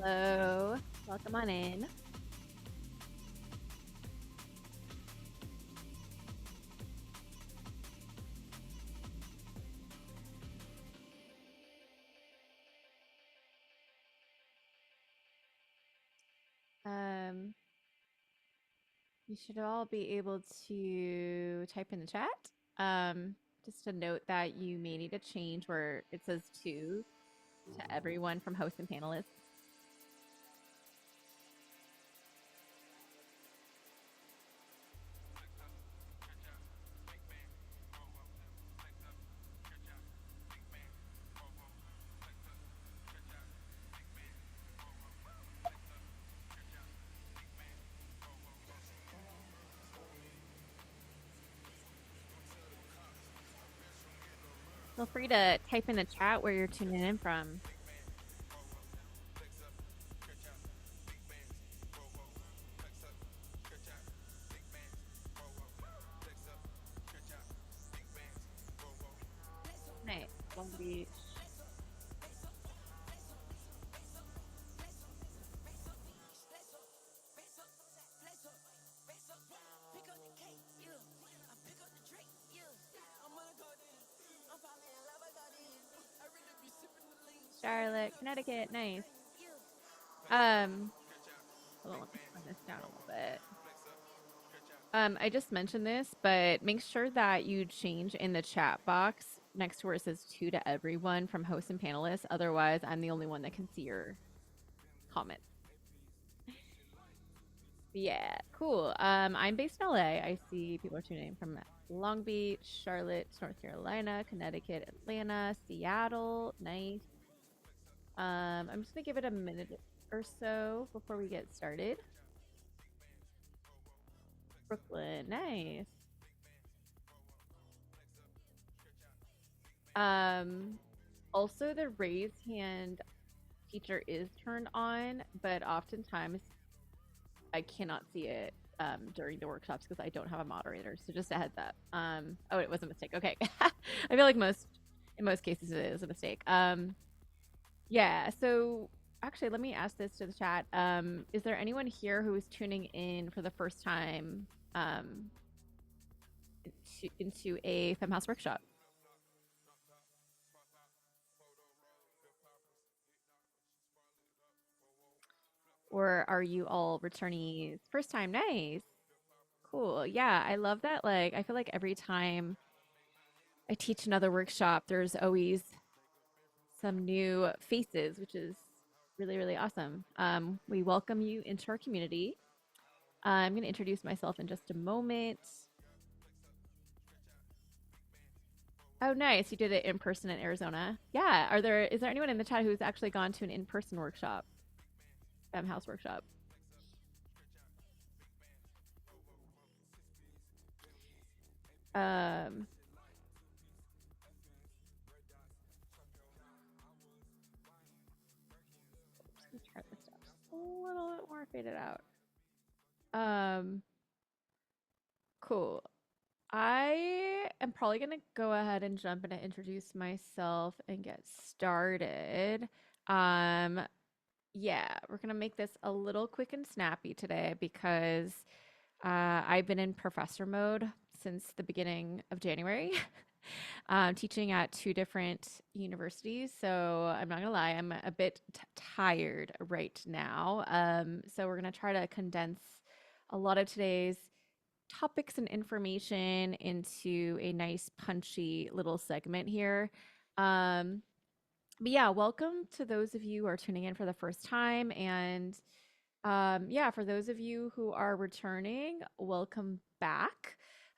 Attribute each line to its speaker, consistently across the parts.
Speaker 1: Hello, welcome on in. Um, you should all be able to type in the chat. Um, just a note that you may need a change where it says to everyone from hosts and panelists. Feel free to type in the chat where you're tuning in from. Nice, Long Beach. Charlotte, Connecticut, nice. Hold on, let me turn this down a little bit. I just mentioned this, but make sure that you change in the chat box next to where it says to everyone from hosts and panelists. Otherwise, I'm the only one that can see your comment. Yeah, cool. I'm based in LA. I see people are tuning in from Long Beach, Charlotte, North Carolina, Connecticut, Atlanta, Seattle. Nice. I'm just gonna give it a minute or so before we get started. Brooklyn, nice. Um, Also the raise hand feature is turned on, but oftentimes I cannot see it during the workshops because I don't have a moderator. So just a heads up. Oh, it was a mistake. Okay. I feel like in most cases it is a mistake. Yeah. So actually, let me ask this to the chat. Is there anyone here who is tuning in for the first time into a FemHouse workshop? Or are you all returnees? First time, nice. Cool. Yeah, I love that. Like, I feel like every time I teach another workshop, there's always some new faces, which is really, really awesome. We welcome you into our community. I'm going to introduce myself in just a moment. Oh, nice. You did it in person in Arizona. Yeah. Is there anyone in the chat who's actually gone to an in-person workshop, house workshop? Um, just gonna turn this down just a little bit more, fade it out. Cool. I am probably going to go ahead and jump in and introduce myself and get started. Um, yeah, we're going to make this a little quick and snappy today because I've been in professor mode since the beginning of January, teaching at two different universities. So I'm not going to lie, I'm a bit tired right now. So we're going to try to condense a lot of today's topics and information into a nice punchy little segment here. But yeah, welcome to those of you who are tuning in for the first time. And yeah, for those of you who are returning, welcome back.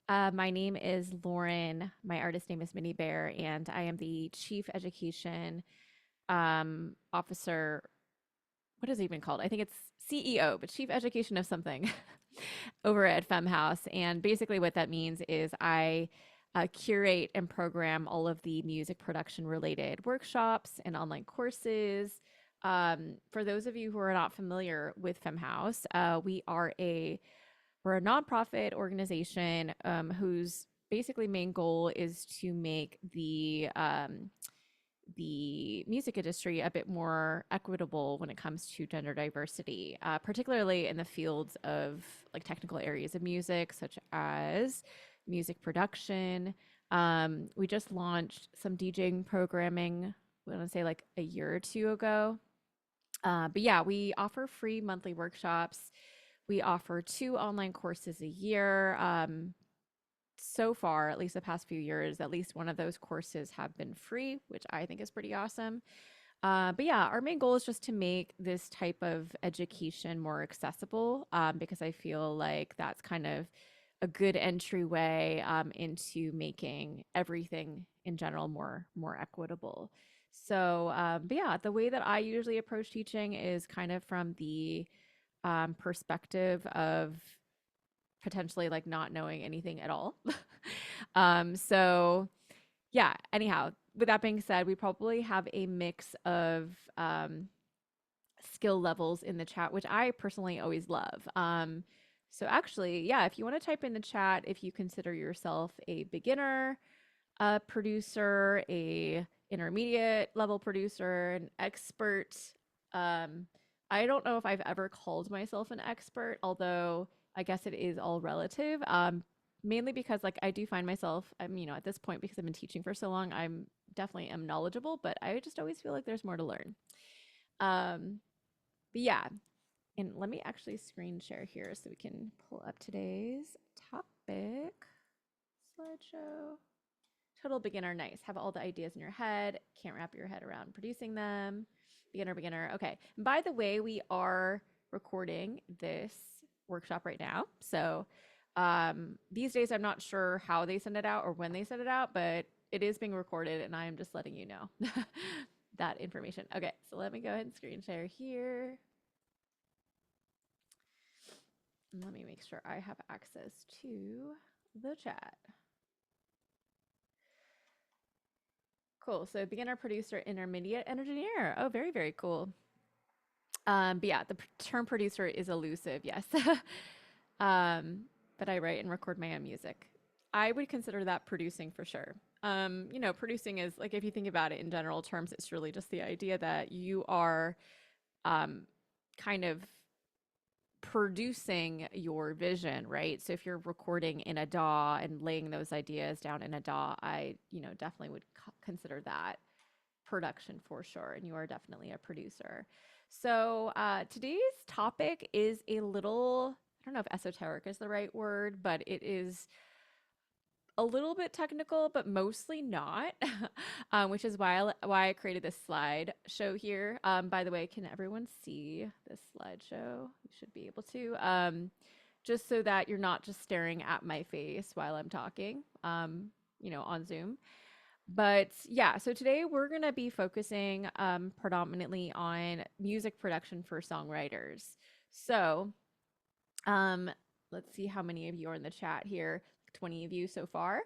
Speaker 1: My name is Lauren. My artist name is Minnie Bear, and I am the Chief Education Officer. What is it even called? I think it's CEO, but Chief Education of something over at FemHouse. And basically, what that means is I curate and program all of the music production related workshops and online courses. For those of you who are not familiar with FemHouse, we're a nonprofit organization whose basically main goal is to make the the music industry a bit more equitable when it comes to gender diversity, particularly in the fields of like technical areas of music, such as music production. We just launched some DJing programming, I want to say like a year or two ago. But yeah, we offer free monthly workshops. We offer two online courses a year. So far, at least the past few years, at least one of those courses have been free, which I think is pretty awesome. But yeah, our main goal is just to make this type of education more accessible, because I feel like that's kind of a good entryway into making everything in general more equitable. So, but yeah, the way that I usually approach teaching is kind of from the perspective of potentially like not knowing anything at all. So yeah, anyhow, with that being said, we probably have a mix of skill levels in the chat, which I personally always love. So actually, yeah, if you want to type in the chat, if you consider yourself a beginner, a producer, a intermediate level producer, an expert. Um, I don't know if I've ever called myself an expert, although I guess it is all relative. Mainly because like I do find myself, at this point because I've been teaching for so long, I'm definitely am knowledgeable, but I just always feel like there's more to learn. Um, but yeah, and let me actually screen share here so we can pull up today's topic slideshow. Total beginner, nice. Have all the ideas in your head, can't wrap your head around producing them. Beginner, beginner. Okay. And by the way, we are recording this workshop right now. So these days, I'm not sure how they send it out or when they send it out, but it is being recorded and I am just letting you know that information. Okay. So let me go ahead and screen share here. And let me make sure I have access to the chat. Cool. So beginner, producer, intermediate, and engineer. Oh, very, very cool. But yeah, the term producer is elusive, yes. But I write and record my own music. I would consider that producing for sure. Producing is like, if you think about it in general terms, it's really just the idea that you are um, kind of producing your vision, right? So if you're recording in a DAW and laying those ideas down in a DAW, I, definitely would consider that production for sure. And you are definitely a producer. So today's topic is a little, I don't know if esoteric is the right word, but it is a little bit technical, but mostly not, which is why I created this slide show here. By the way, can everyone see this slideshow? You should be able to. Just so that you're not just staring at my face while I'm talking, on Zoom. But yeah, so today we're going to be focusing predominantly on music production for songwriters. So let's see how many of you are in the chat here. 20 of you so far.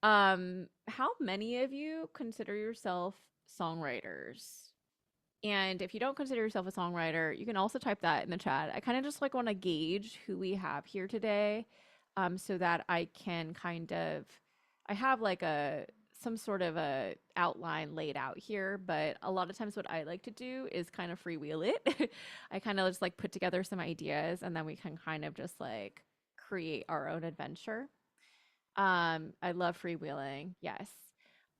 Speaker 1: How many of you consider yourself songwriters? And if you don't consider yourself a songwriter, you can also type that in the chat. I kind of just like want to gauge who we have here today, so that I can I have like some sort of a outline laid out here, but a lot of times what I like to do is kind of freewheel it. I kind of just like put together some ideas and then we can kind of just like create our own adventure. I love freewheeling. Yes.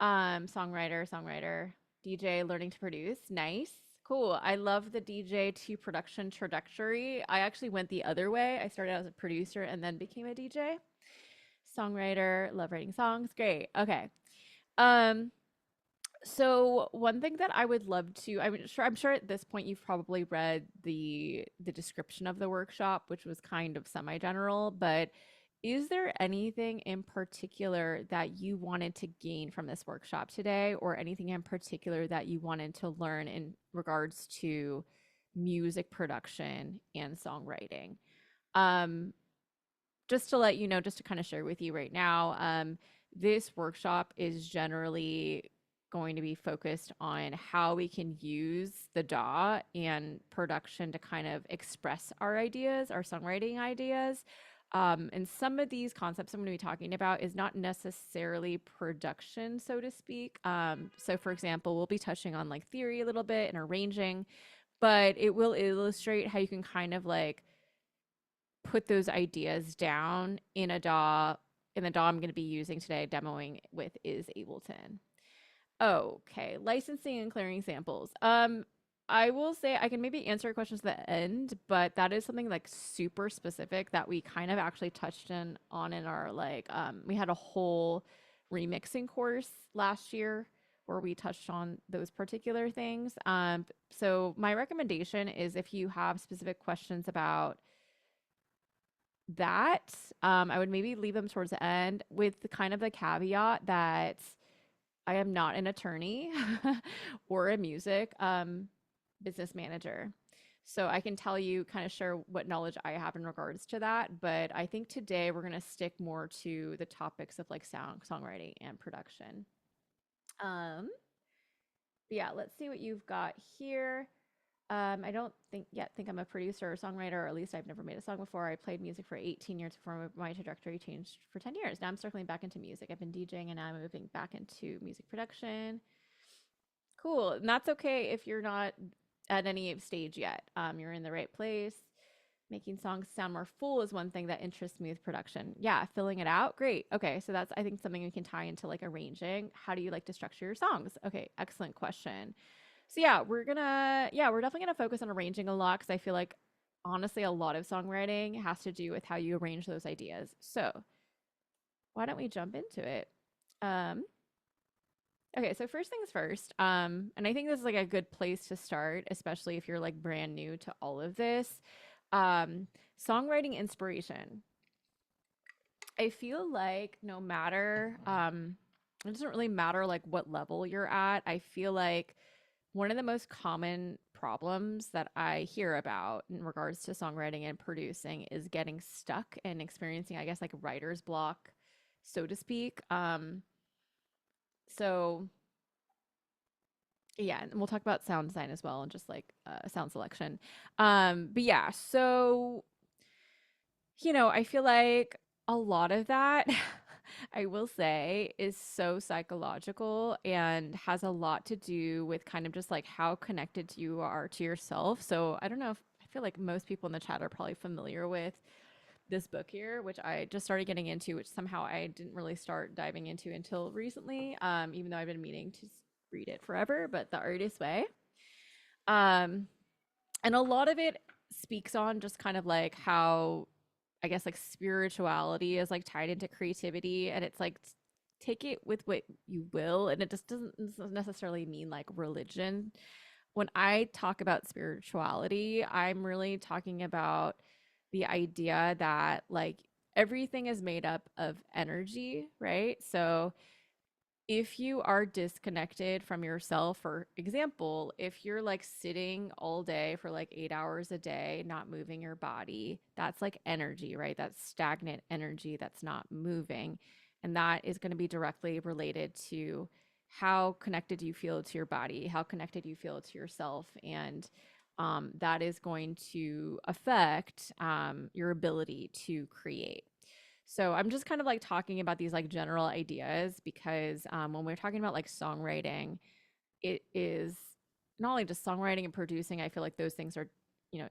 Speaker 1: Songwriter, DJ, learning to produce. Nice. Cool. I love the DJ to production trajectory. I actually went the other way. I started out as a producer and then became a DJ. Songwriter, love writing songs. Great. Okay. So one thing that I would love to, I'm sure at this point you've probably read the description of the workshop, which was kind of semi-general, but is there anything in particular that you wanted to gain from this workshop today, or anything in particular that you wanted to learn in regards to music production and songwriting? Um, just to let you know, just to kind of share with you right now, this workshop is generally going to be focused on how we can use the DAW and production to kind of express our ideas, our songwriting ideas. And some of these concepts I'm going to be talking about is not necessarily production, so to speak. So, for example, we'll be touching on like theory a little bit and arranging, but it will illustrate how you can kind of like put those ideas down in a DAW. And the DAW I'm going to be using today, demoing with, is Ableton. Okay, licensing and clearing samples. I will say I can maybe answer questions at the end, but that is something like super specific that we kind of actually touched in our like we had a whole remixing course last year where we touched on those particular things. So my recommendation is if you have specific questions about that, I would maybe leave them towards the end with the kind of the caveat that I am not an attorney or a music business manager. So I can tell you, kind of share what knowledge I have in regards to that. But I think today we're going to stick more to the topics of like songwriting and production. Um, yeah, let's see what you've got here. I don't think yet think I'm a producer or songwriter, or at least I've never made a song before. I played music for 18 years before my trajectory changed for 10 years. Now I'm circling back into music. I've been DJing and now I'm moving back into music production. Cool. And that's okay if you're not at any stage yet. You're in the right place. Making songs sound more full is one thing that interests me with production. Yeah, filling it out. Great. Okay. So that's, I think, something we can tie into like arranging. How do you like to structure your songs? Okay. Excellent question. So we're definitely gonna focus on arranging a lot because I feel like honestly a lot of songwriting has to do with how you arrange those ideas. So why don't we jump into it? Um, okay, so first things first, and I think this is like a good place to start, especially if you're like brand new to all of this. Um, Songwriting inspiration. I feel like no matter, it doesn't really matter like what level you're at. I feel like one of the most common problems that I hear about in regards to songwriting and producing is getting stuck and experiencing, I guess, like writer's block, so to speak. So yeah, and we'll talk about sound design as well and just like sound selection. But yeah, so I feel like a lot of that, I will say, is so psychological and has a lot to do with kind of just like how connected you are to yourself. So I don't know if I feel like most people in the chat are probably familiar with this book here, which I just started getting into, which somehow I didn't really start diving into until recently, even though I've been meaning to read it forever, but The Artist's Way. Um, and a lot of it speaks on just kind of like how I guess like spirituality is like tied into creativity, and it's like take it with what you will, and it just doesn't necessarily mean like religion. When I talk about spirituality, I'm really talking about the idea that like everything is made up of energy, right? So if you are disconnected from yourself, for example, if you're like sitting all day for like 8 hours a day, not moving your body, that's like energy, right? That's stagnant energy that's not moving. And that is going to be directly related to how connected you feel to your body, how connected you feel to yourself. And that is going to affect your ability to create. So I'm just kind of like talking about these like general ideas because when we're talking about like songwriting, it is not only just songwriting and producing. I feel like those things are,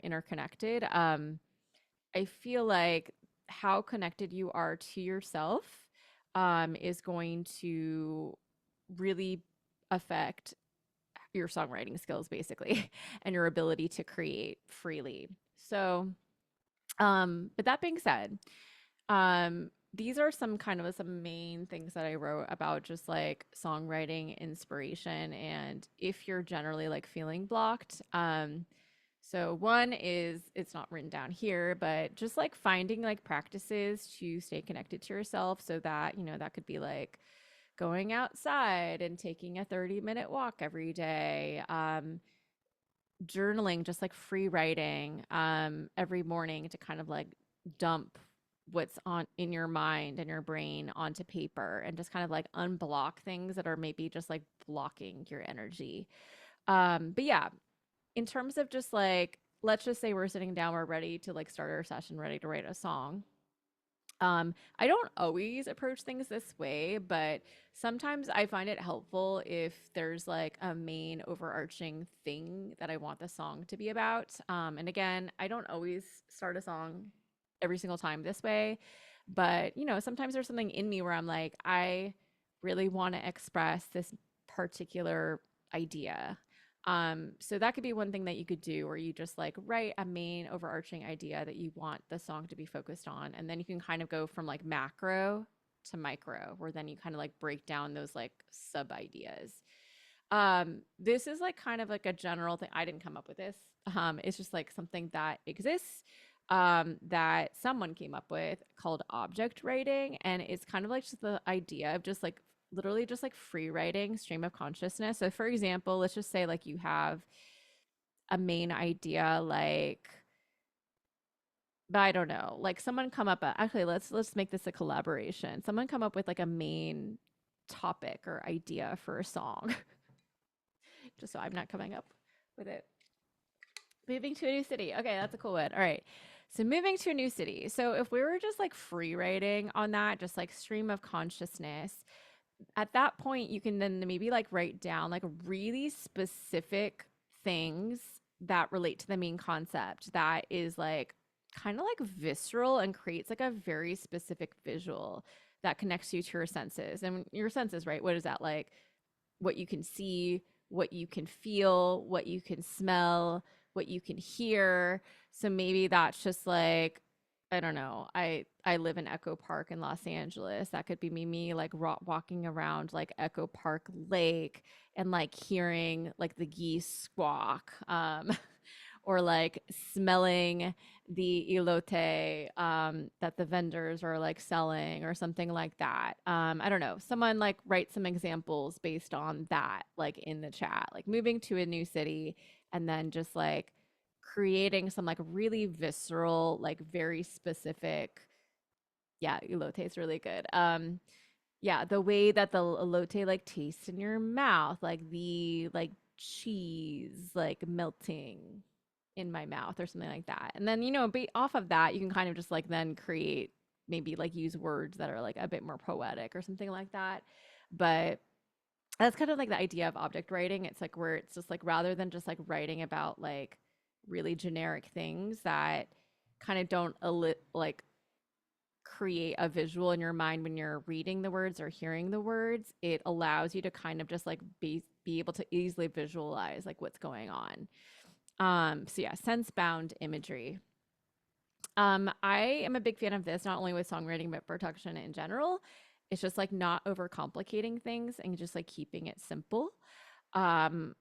Speaker 1: interconnected. I feel like how connected you are to yourself is going to really affect your songwriting skills basically and your ability to create freely. So, but that being said, these are some kind of some main things that I wrote about just like songwriting inspiration and if you're generally like feeling blocked. So one is it's not written down here, but just like finding like practices to stay connected to yourself so that, that could be like going outside and taking a 30-minute walk every day. Journaling, just like free writing every morning to kind of like dump what's on in your mind and your brain onto paper and just kind of like unblock things that are maybe just like blocking your energy. But yeah, in terms of just like let's just say we're sitting down, we're ready to like start our session, ready to write a song. I don't always approach things this way, but sometimes I find it helpful if there's like a main overarching thing that I want the song to be about. And again, I don't always start a song every single time this way, but sometimes there's something in me where I'm like, I really want to express this particular idea. So that could be one thing that you could do, or you just like write a main overarching idea that you want the song to be focused on. And then you can kind of go from like macro to micro, where then you kind of like break down those like sub ideas. This is like kind of like a general thing. I didn't come up with this. It's just like something that exists that someone came up with called object writing. And it's kind of like just the idea of just like literally just like free writing stream of consciousness. So for example, let's just say like you have a main idea like, but I don't know, like someone come up actually let's make this a collaboration. Someone come up with like a main topic or idea for a song. Just so I'm not coming up with it. Moving to a new city. Okay, that's a cool one. All right. So moving to a new city. So if we were just like free writing on that, just like stream of consciousness, at that point you can then maybe like write down like really specific things that relate to the main concept that is like kind of like visceral and creates like a very specific visual that connects you to your senses. And your senses, right? What is that like? What you can see, what you can feel, what you can smell, what you can hear. So maybe that's just like, I don't know. I live in Echo Park in Los Angeles. That could be me like walking around like Echo Park Lake and like hearing like the geese squawk. Or like smelling the elote that the vendors are like selling or something like that. I don't know. Someone like write some examples based on that, like in the chat, like moving to a new city and then just like creating some like really visceral, like very specific. Yeah, elote is really good. Yeah, the way that the elote like tastes in your mouth, like the like cheese like melting in my mouth or something like that. And then, be off of that, you can kind of just like then create maybe like use words that are like a bit more poetic or something like that. But that's kind of like the idea of object writing. It's like where it's just like rather than just like writing about like really generic things that kind of don't like create a visual in your mind when you're reading the words or hearing the words, it allows you to kind of just like be able to easily visualize like what's going on. So yeah, sense bound imagery. I am a big fan of this, not only with songwriting, but production in general. It's just like not overcomplicating things and just like keeping it simple. Um,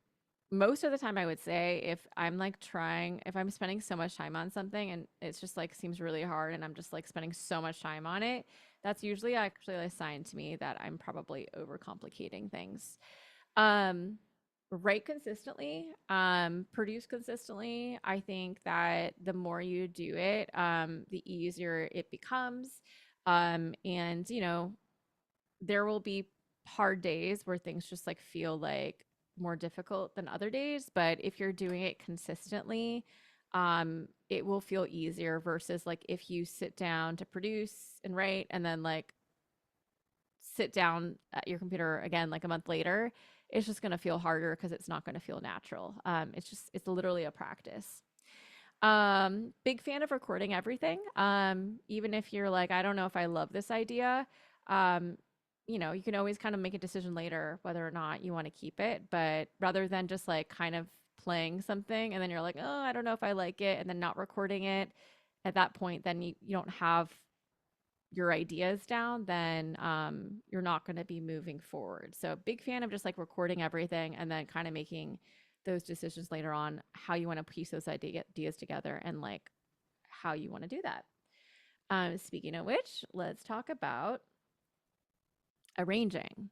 Speaker 1: Most of the time I would say if I'm spending so much time on something and it's just like seems really hard and I'm just like spending so much time on it, that's usually actually a sign to me that I'm probably overcomplicating things. Um, Write consistently, produce consistently. I think that the more you do it, the easier it becomes. And there will be hard days where things just like feel like more difficult than other days, but if you're doing it consistently, it will feel easier versus like if you sit down to produce and write and then like sit down at your computer again like a month later, it's just going to feel harder because it's not going to feel natural. It's literally a practice. Big fan of recording everything. Even if you're like, I don't know if I love this idea, um, you can always kind of make a decision later whether or not you want to keep it. But rather than just like kind of playing something and then you're like, oh, I don't know if I like it, and then not recording it at that point, then you don't have your ideas down, then you're not going to be moving forward. So, big fan of just like recording everything and then kind of making those decisions later on how you want to piece those ideas together and like how you want to do that. Speaking of which, let's talk about arranging.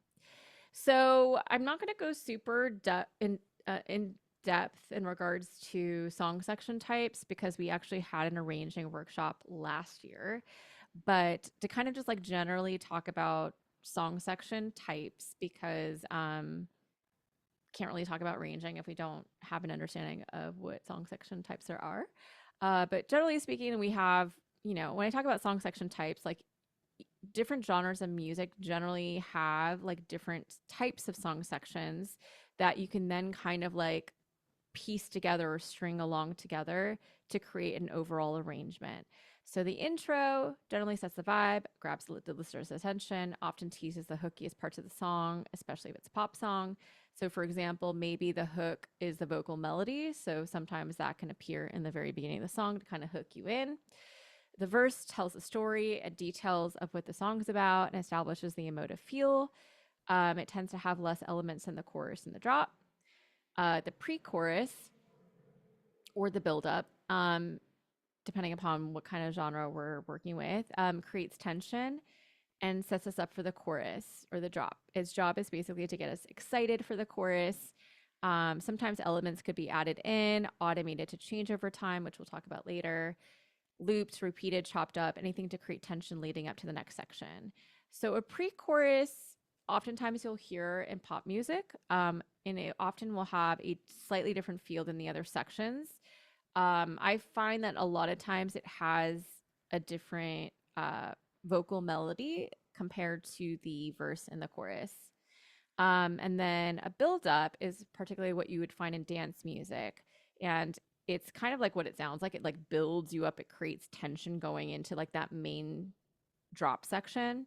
Speaker 1: So, I'm not going to go super in depth in regards to song section types because we actually had an arranging workshop last year, but to kind of just like generally talk about song section types because can't really talk about ranging if we don't have an understanding of what song section types there are. But generally speaking, we have, when I talk about song section types, like different genres of music generally have like different types of song sections that you can then kind of like piece together or string along together to create an overall arrangement. So the intro generally sets the vibe, grabs the listener's attention, often teases the hookiest parts of the song, especially if it's a pop song. So, for example, maybe the hook is the vocal melody. So sometimes that can appear in the very beginning of the song to kind of hook you in. The verse tells the story and details of what the song's about and establishes the emotive feel. It tends to have less elements than the chorus and the drop. The pre chorus or the build up, depending upon what kind of genre we're working with, creates tension and sets us up for the chorus or the drop. Its job is basically to get us excited for the chorus. Sometimes elements could be added in, automated to change over time, which we'll talk about later, looped, repeated, chopped up, anything to create tension leading up to the next section. So a pre-chorus, oftentimes you'll hear in pop music, and it often will have a slightly different feel than the other sections. I find that a lot of times it has a different vocal melody compared to the verse and the chorus. And then a build up is particularly what you would find in dance music. And it's kind of like what it sounds like. It like builds you up, it creates tension going into like that main drop section.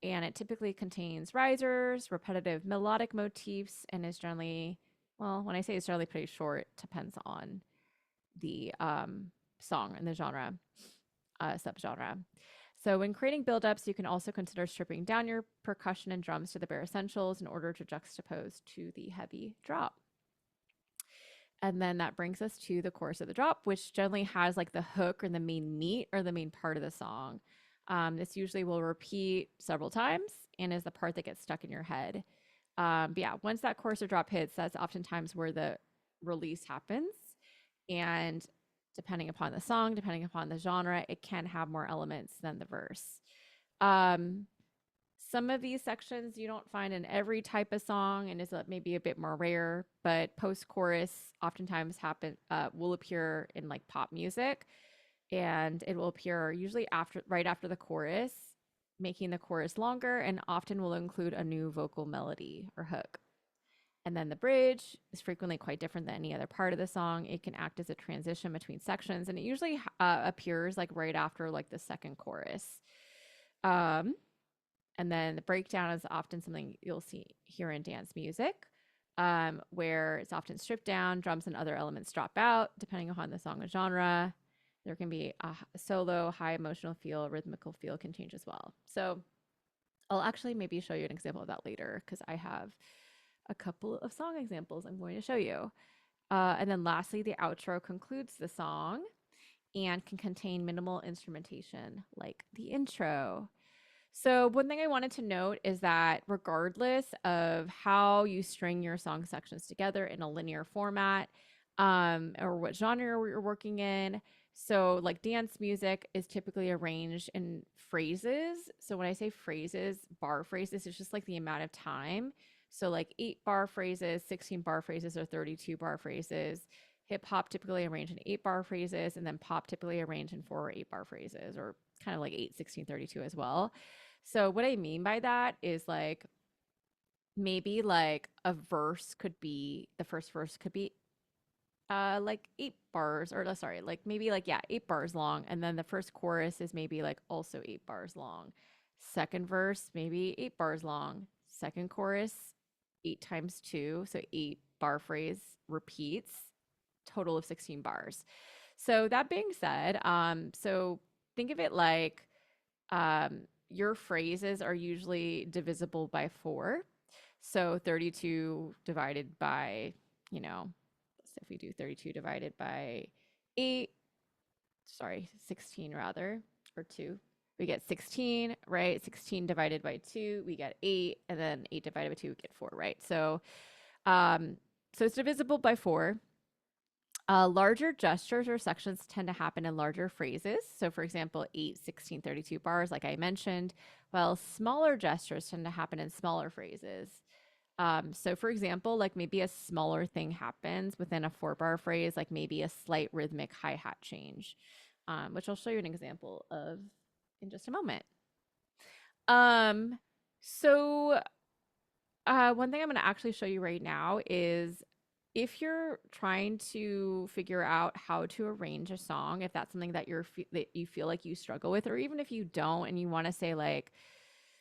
Speaker 1: And it typically contains risers, repetitive melodic motifs, and is generally, well, when I say it's generally pretty short, it depends on the song and the genre, subgenre. So when creating buildups, you can also consider stripping down your percussion and drums to the bare essentials in order to juxtapose to the heavy drop. And then that brings us to the chorus of the drop, which generally has like the hook or the main meat or the main part of the song. This usually will repeat several times and is the part that gets stuck in your head. But yeah, once that chorus or drop hits, that's oftentimes where the release happens. And depending upon the song, depending upon the genre, it can have more elements than the verse. Um, some of these sections you don't find in every type of song and is maybe a bit more rare, but post chorus oftentimes will appear in like pop music, and it will appear usually right after the chorus, making the chorus longer, and often will include a new vocal melody or hook. And then the bridge is frequently quite different than any other part of the song. It can act as a transition between sections, and it usually appears like right after like the second chorus. And then the breakdown is often something you'll see here in dance music, where it's often stripped down, drums and other elements drop out, depending upon the song or genre. There can be a solo, high emotional feel, rhythmical feel can change as well. So I'll actually maybe show you an example of that later because I have a couple of song examples I'm going to show you. And then lastly, the outro concludes the song and can contain minimal instrumentation like the intro. So one thing I wanted to note is that regardless of how you string your song sections together in a linear format, or what genre you're working in, so like dance music is typically arranged in phrases. So when I say phrases, bar phrases, it's just like the amount of time. So like 8-bar phrases, 16-bar phrases, or 32-bar phrases. Hip hop typically arranged in 8-bar phrases, and then pop typically arranged in 4 or 8-bar phrases, or kind of like 8, 16, 32 as well. So what I mean by that is like maybe like a verse could be the first verse could be like 8 bars, or sorry, like maybe like, yeah, 8 bars long, and then the first chorus is maybe like also 8 bars long. Second verse maybe 8 bars long. Second chorus 8 times 2, so 8-bar phrase repeats, total of 16 bars. So that being said, so think of it like your phrases are usually divisible by 4. So 32 divided by, you know, if we do 32 divided by 8, sorry, 16 rather, or 2, we get 16, right? 16 divided by 2, we get 8, and then 8 divided by 2, we get 4, right? So, so it's divisible by 4. Larger gestures or sections tend to happen in larger phrases. So for example, 8, 16, 32 bars, like I mentioned, while smaller gestures tend to happen in smaller phrases. So for example, like maybe a smaller thing happens within a 4-bar phrase, like maybe a slight rhythmic hi-hat change, which I'll show you an example of in just a moment. Um, so one thing I'm going to actually show you right now is if you're trying to figure out how to arrange a song, if that's something that that you feel like you struggle with, or even if you don't and you want to say like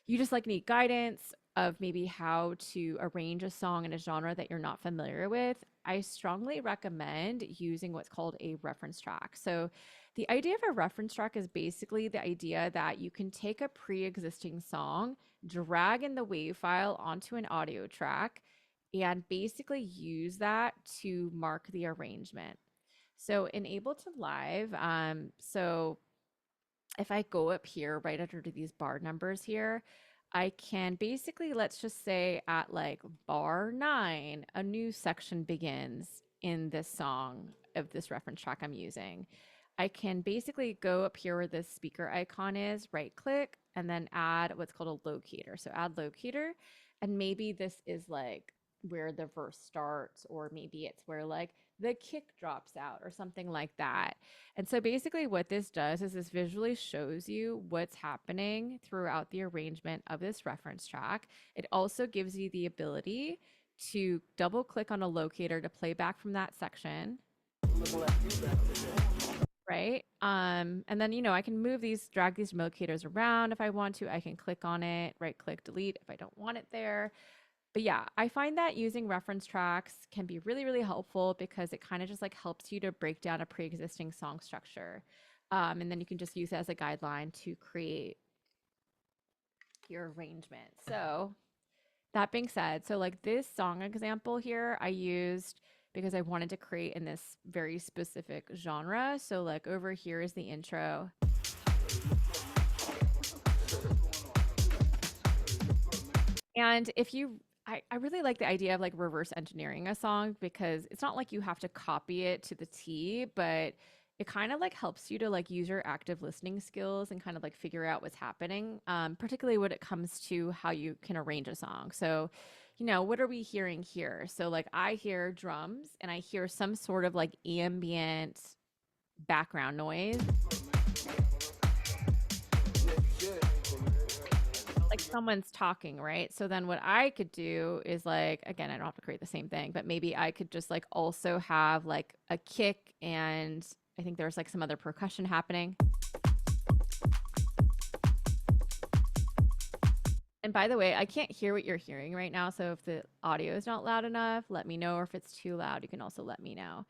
Speaker 1: you just like need guidance of maybe how to arrange a song in a genre that you're not familiar with, I strongly recommend using what's called a reference track. So, the idea of a reference track is basically the idea that you can take a pre existing song, drag in the WAV file onto an audio track, and basically use that to mark the arrangement. So, in Ableton Live, if I go up here right under these bar numbers here, I can basically, let's just say at like bar 9, a new section begins in this song of this reference track I'm using. I can basically go up here where this speaker icon is, right click, and then add what's called a locator. So add locator, and maybe this is like where the verse starts, or maybe it's where like the kick drops out or something like that. And so basically what this does is this visually shows you what's happening throughout the arrangement of this reference track. It also gives you the ability to double click on a locator to play back from that section. Right. And then, I can move these, drag these locators around if I want to. I can click on it, right click, delete if I don't want it there. But yeah, I find that using reference tracks can be really, really helpful because it kind of just like helps you to break down a pre-existing song structure. And then you can just use it as a guideline to create your arrangement. So that being said, so like this song example here, I used because I wanted to create in this very specific genre. So like over here is the intro. And if you I really like the idea of like reverse engineering a song because it's not like you have to copy it to the T, but it kind of like helps you to like use your active listening skills and kind of like figure out what's happening, particularly when it comes to how you can arrange a song. So, what are we hearing here? So, like, I hear drums and I hear some sort of like ambient background noise. Like someone's talking, right? So then what I could do is like, again, I don't have to create the same thing, but maybe I could just like also have like a kick and I think there's like some other percussion happening. And by the way, I can't hear what you're hearing right now. So if the audio is not loud enough, let me know. Or if it's too loud, you can also let me know.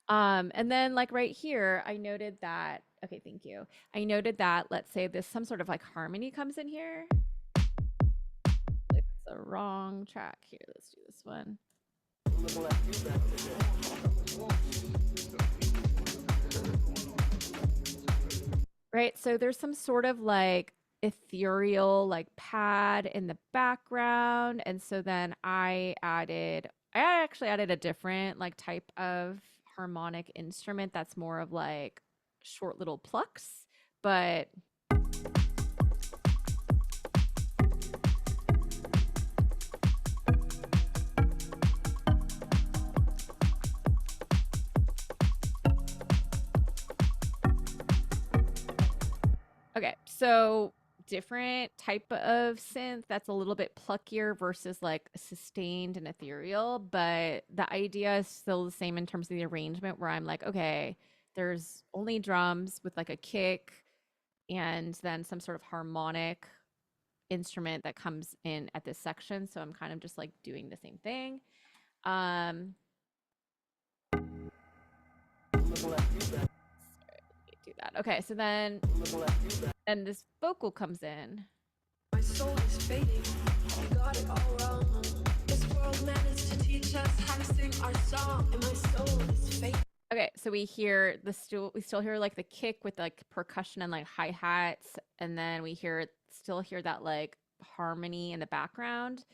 Speaker 1: And then like right here, I noted that, okay, thank you. I noted that, let's say this, some sort of like harmony comes in here. It's the wrong track here. Let's do this one. Right. So there's some sort of like ethereal like pad in the background. And so then I actually added a different like type of harmonic instrument that's more of like short little plucks, but okay, so different type of synth that's a little bit pluckier versus like sustained and ethereal, but the idea is still the same in terms of the arrangement where I'm like, okay, there's only drums with like a kick and then some sort of harmonic instrument that comes in at this section. So I'm kind of just like doing the same thing. Do that. Okay, so then and this vocal comes in. My soul is fading. We got it all wrong. This world managed to teach us how to sing our song, and my soul is fading. Okay, so we still hear like the kick with like percussion and like hi-hats, and then we still hear that like harmony in the background.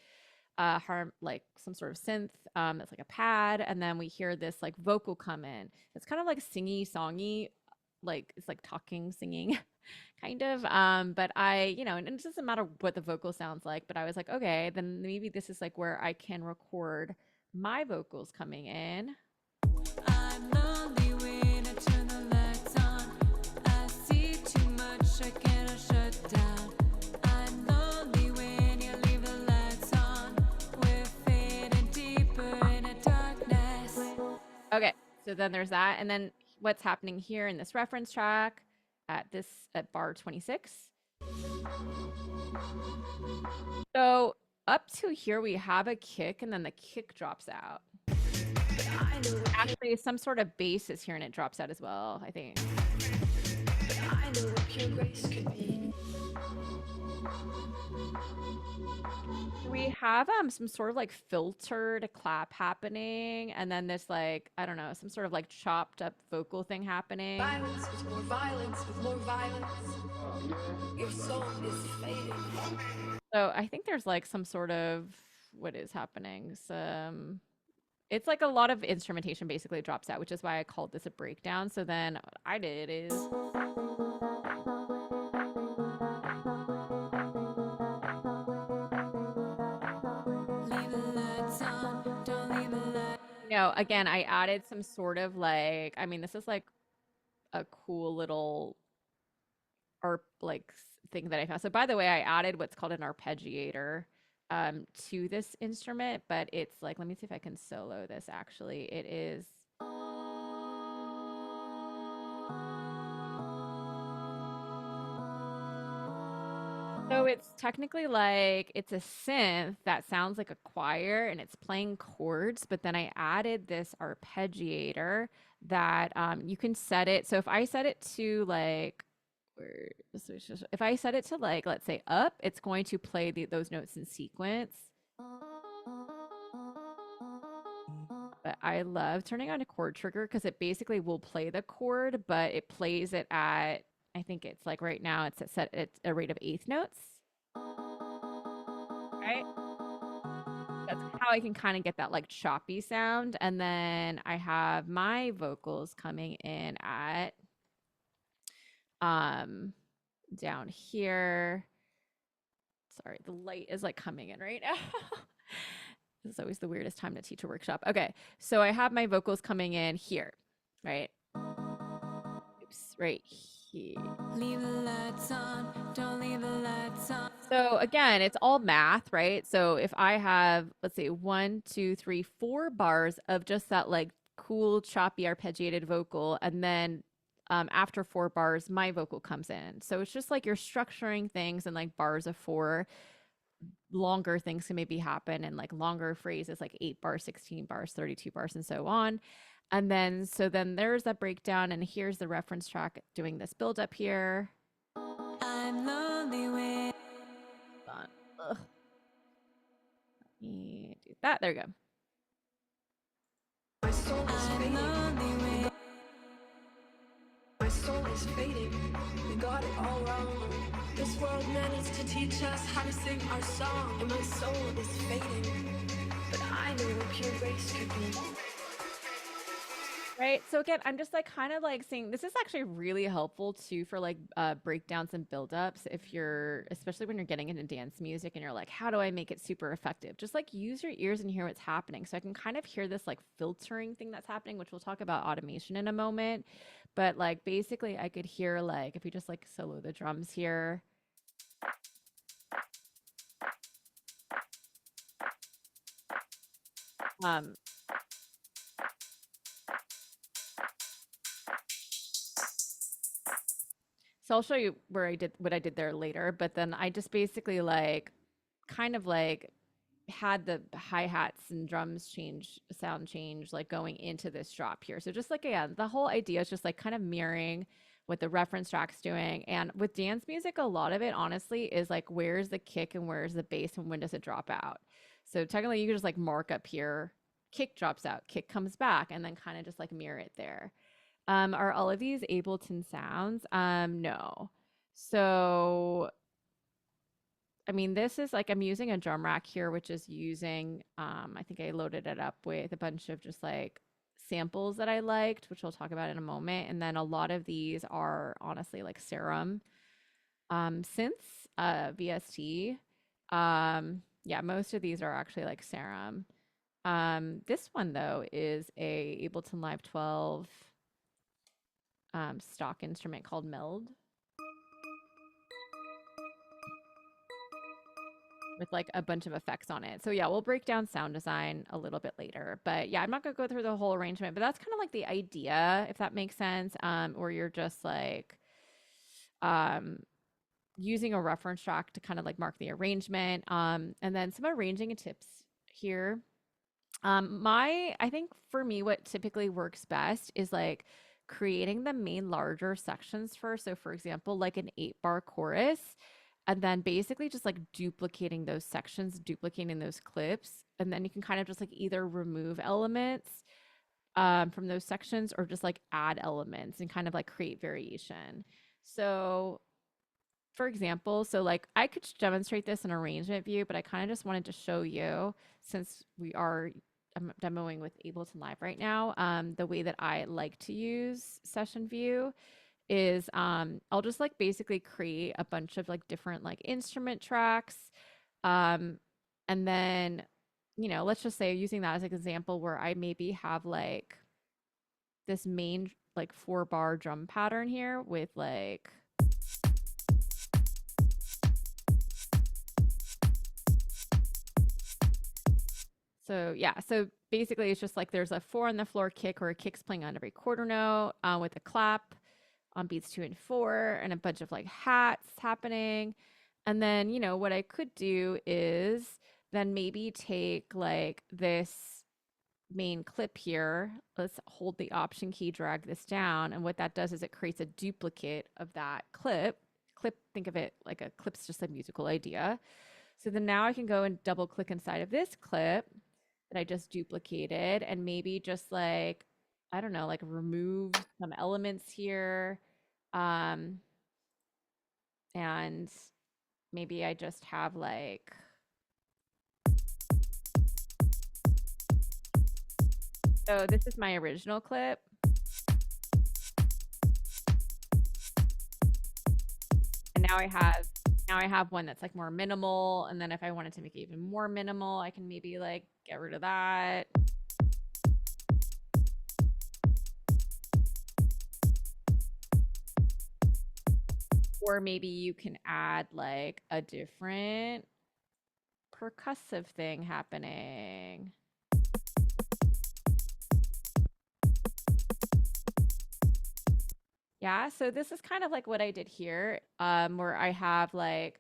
Speaker 1: Like some sort of synth that's like a pad, and then we hear this like vocal come in. It's kind of like singy songy, like it's like talking singing kind of, but and it doesn't matter what the vocal sounds like, but I was like, okay, then maybe this is like where I can record my vocals coming in. I'm lonely when I turn the lights on. I see too much, I cannot shut down. I'm lonely. So then there's that. And then what's happening here in this reference track at bar 26. So up to here, we have a kick and then the kick drops out. Actually, some sort of bass is here and it drops out as well, I think. I know what pure grace could be. We have some sort of like filtered clap happening, and then this like, I don't know, some sort of like chopped up vocal thing happening. Violence with more violence with more violence. Your soul is fading. So I think there's like some sort of what is happening. Some it's like a lot of instrumentation basically drops out, which is why I called this a breakdown. So then what I did is again, I added some sort of like, I mean, this is like a cool little arp like thing that I found. So by the way, I added what's called an arpeggiator to this instrument, but it's like, let me see if I can solo this actually. It is so it's technically like it's a synth that sounds like a choir and it's playing chords, but then I added this arpeggiator that you can set it. So if I set it to like, if I set it to like, let's say up, it's going to play those notes in sequence. But I love turning on a chord trigger because it basically will play the chord, but it plays it at, I think it's like right now it's set at a rate of eighth notes. Right? That's how I can kind of get that like choppy sound. And then I have my vocals coming in at down here. Sorry, the light is like coming in right now. This is always the weirdest time to teach a workshop. Okay, so I have my vocals coming in here, right? Oops, right here. Leave the lights on, don't leave the lights on. So again, it's all math, right? So if I have, let's say 1, 2, 3, 4 bars of just that like cool, choppy, arpeggiated vocal, and then after 4 bars, my vocal comes in. So it's just like you're structuring things in like bars of 4. Longer things can maybe happen and like longer phrases like 8 bars, 16 bars, 32 bars, and so on. And then so then there's that breakdown, and here's the reference track doing this build up here. I'm lonely when Ugh. Let me do that. There we go. My soul is fading. My soul is fading. We got it all wrong. This world managed to teach us how to sing our song, and my soul is fading. But I know what pure grace could be. Right. So again, I'm just like kind of like saying this is actually really helpful too for like breakdowns and buildups. If you're, especially when you're getting into dance music and you're like, how do I make it super effective? Just like use your ears and hear what's happening. So I can kind of hear this like filtering thing that's happening, which we'll talk about automation in a moment. But like basically I could hear like if we just like solo the drums here. So I'll show you where I did what I did there later, but then I just basically like kind of like had the hi-hats and drums sound change like going into this drop here. So just like again, the whole idea is just like kind of mirroring what the reference track's doing. And with dance music, a lot of it honestly is like where's the kick and where's the bass and when does it drop out? So technically you can just like mark up here, kick drops out, kick comes back, and then kind of just like mirror it there. Are all of these Ableton sounds? No. So, I mean, this is like I'm using a drum rack here, which is using, I think I loaded it up with a bunch of just like samples that I liked, which we'll talk about in a moment. And then a lot of these are honestly like Serum synths, VST. Yeah, most of these are actually like Serum. This one though is a Ableton Live 12 stock instrument called Meld. with like a bunch of effects on it. So yeah, we'll break down sound design a little bit later. But yeah, I'm not gonna go through the whole arrangement, but that's kind of like the idea, if that makes sense. Where you're just like um using a reference track to kind of like mark the arrangement. And then some arranging tips here. I think for me, what typically works best is like creating the main larger sections first. So, for example, like an 8-bar chorus, and then basically just like duplicating those sections, duplicating those clips. And then you can kind of just like either remove elements from those sections or just like add elements and kind of like create variation. So, for example, so like I could demonstrate this in arrangement view, but I kind of just wanted to show you since we are demoing with Ableton Live right now, the way that I like to use session view is I'll just like basically create a bunch of like different like instrument tracks. Um, and then, let's just say using that as an example where I maybe have like this main like 4-bar drum pattern here with like so yeah, so basically it's just like there's a 4 on the floor kick or a kick's playing on every quarter note with a clap on beats 2 and 4 and a bunch of like hats happening. And then, what I could do is then maybe take like this main clip here. Let's hold the option key, drag this down. And what that does is it creates a duplicate of that clip. Think of it like a clip's just a musical idea. So then now I can go and double click inside of this clip that I just duplicated and maybe just like, I don't know, like remove some elements here. Um, and maybe I just have like, so this is my original clip. And now I have one that's like more minimal. And then if I wanted to make it even more minimal, I can maybe like get rid of that. Or maybe you can add like a different percussive thing happening. Yeah, so this is kind of like what I did here, where I have like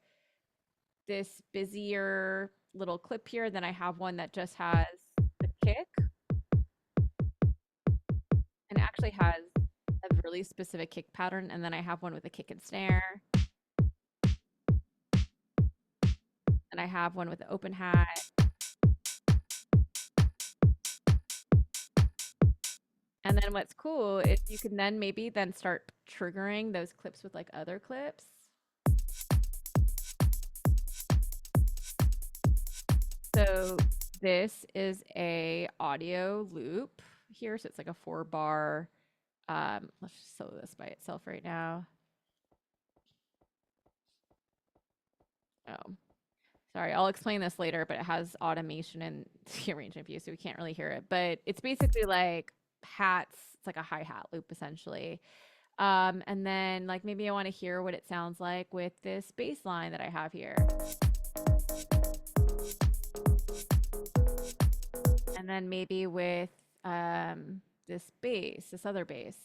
Speaker 1: this busier little clip here, then I have one that just has the kick and actually has a really specific kick pattern, and then I have one with a kick and snare, and I have one with the open hat. And then what's cool is you can then maybe then start triggering those clips with like other clips. So this is a audio loop here. So it's like a 4-bar. Let's just solo this by itself right now. Oh, sorry. I'll explain this later, but it has automation in the arrangement view, so we can't really hear it. But it's basically like hats. It's like a hi-hat loop essentially. And then like maybe I want to hear what it sounds like with this bass line that I have here. And then maybe with this bass, this other bass.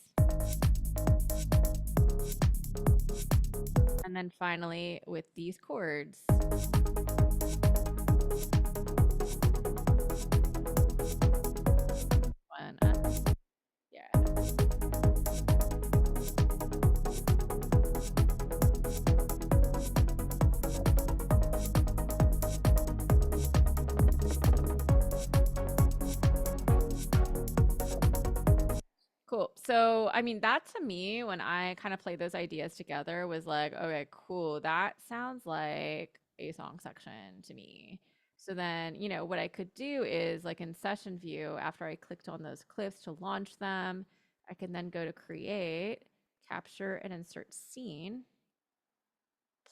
Speaker 1: And then finally with these chords. One, yeah. Cool. So, I mean, that to me, when I kind of played those ideas together, was like, okay, cool. That sounds like a song section to me. So then, what I could do is like in session view, after I clicked on those clips to launch them, I can then go to create, capture, and insert scene,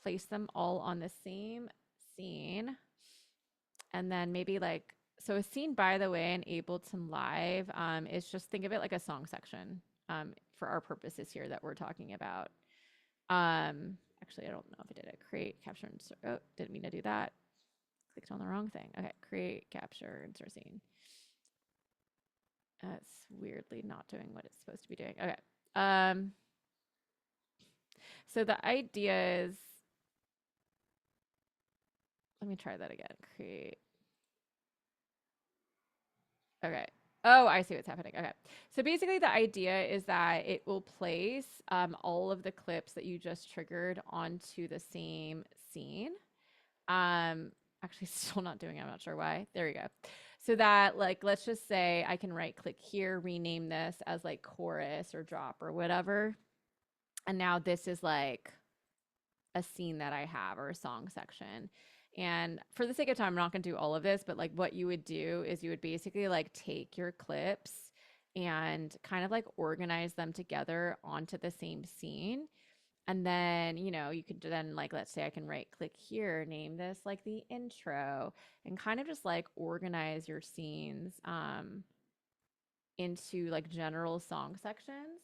Speaker 1: place them all on the same scene, and then maybe like so a scene, by the way, in Ableton Live is just think of it like a song section for our purposes here that we're talking about. Actually, I don't know if I did it. Create, capture, and insert. Oh, didn't mean to do that. clicked on the wrong thing. Okay, create, capture, insert scene. That's weirdly not doing what it's supposed to be doing. Okay. So the idea is, let me try that again. Create. Okay. Oh, I see what's happening. Okay. So basically the idea is that it will place all of the clips that you just triggered onto the same scene. Actually still not doing it. I'm not sure why. There we go. So that, like, let's just say I can right click here, rename this as like chorus or drop or whatever. And now this is like a scene that I have or a song section. And for the sake of time, I'm not going to do all of this, but like what you would do is you would basically like take your clips and kind of like organize them together onto the same scene. And then, you know, you could then, like, let's say I can right click here, name this like the intro, and kind of just like organize your scenes into like general song sections.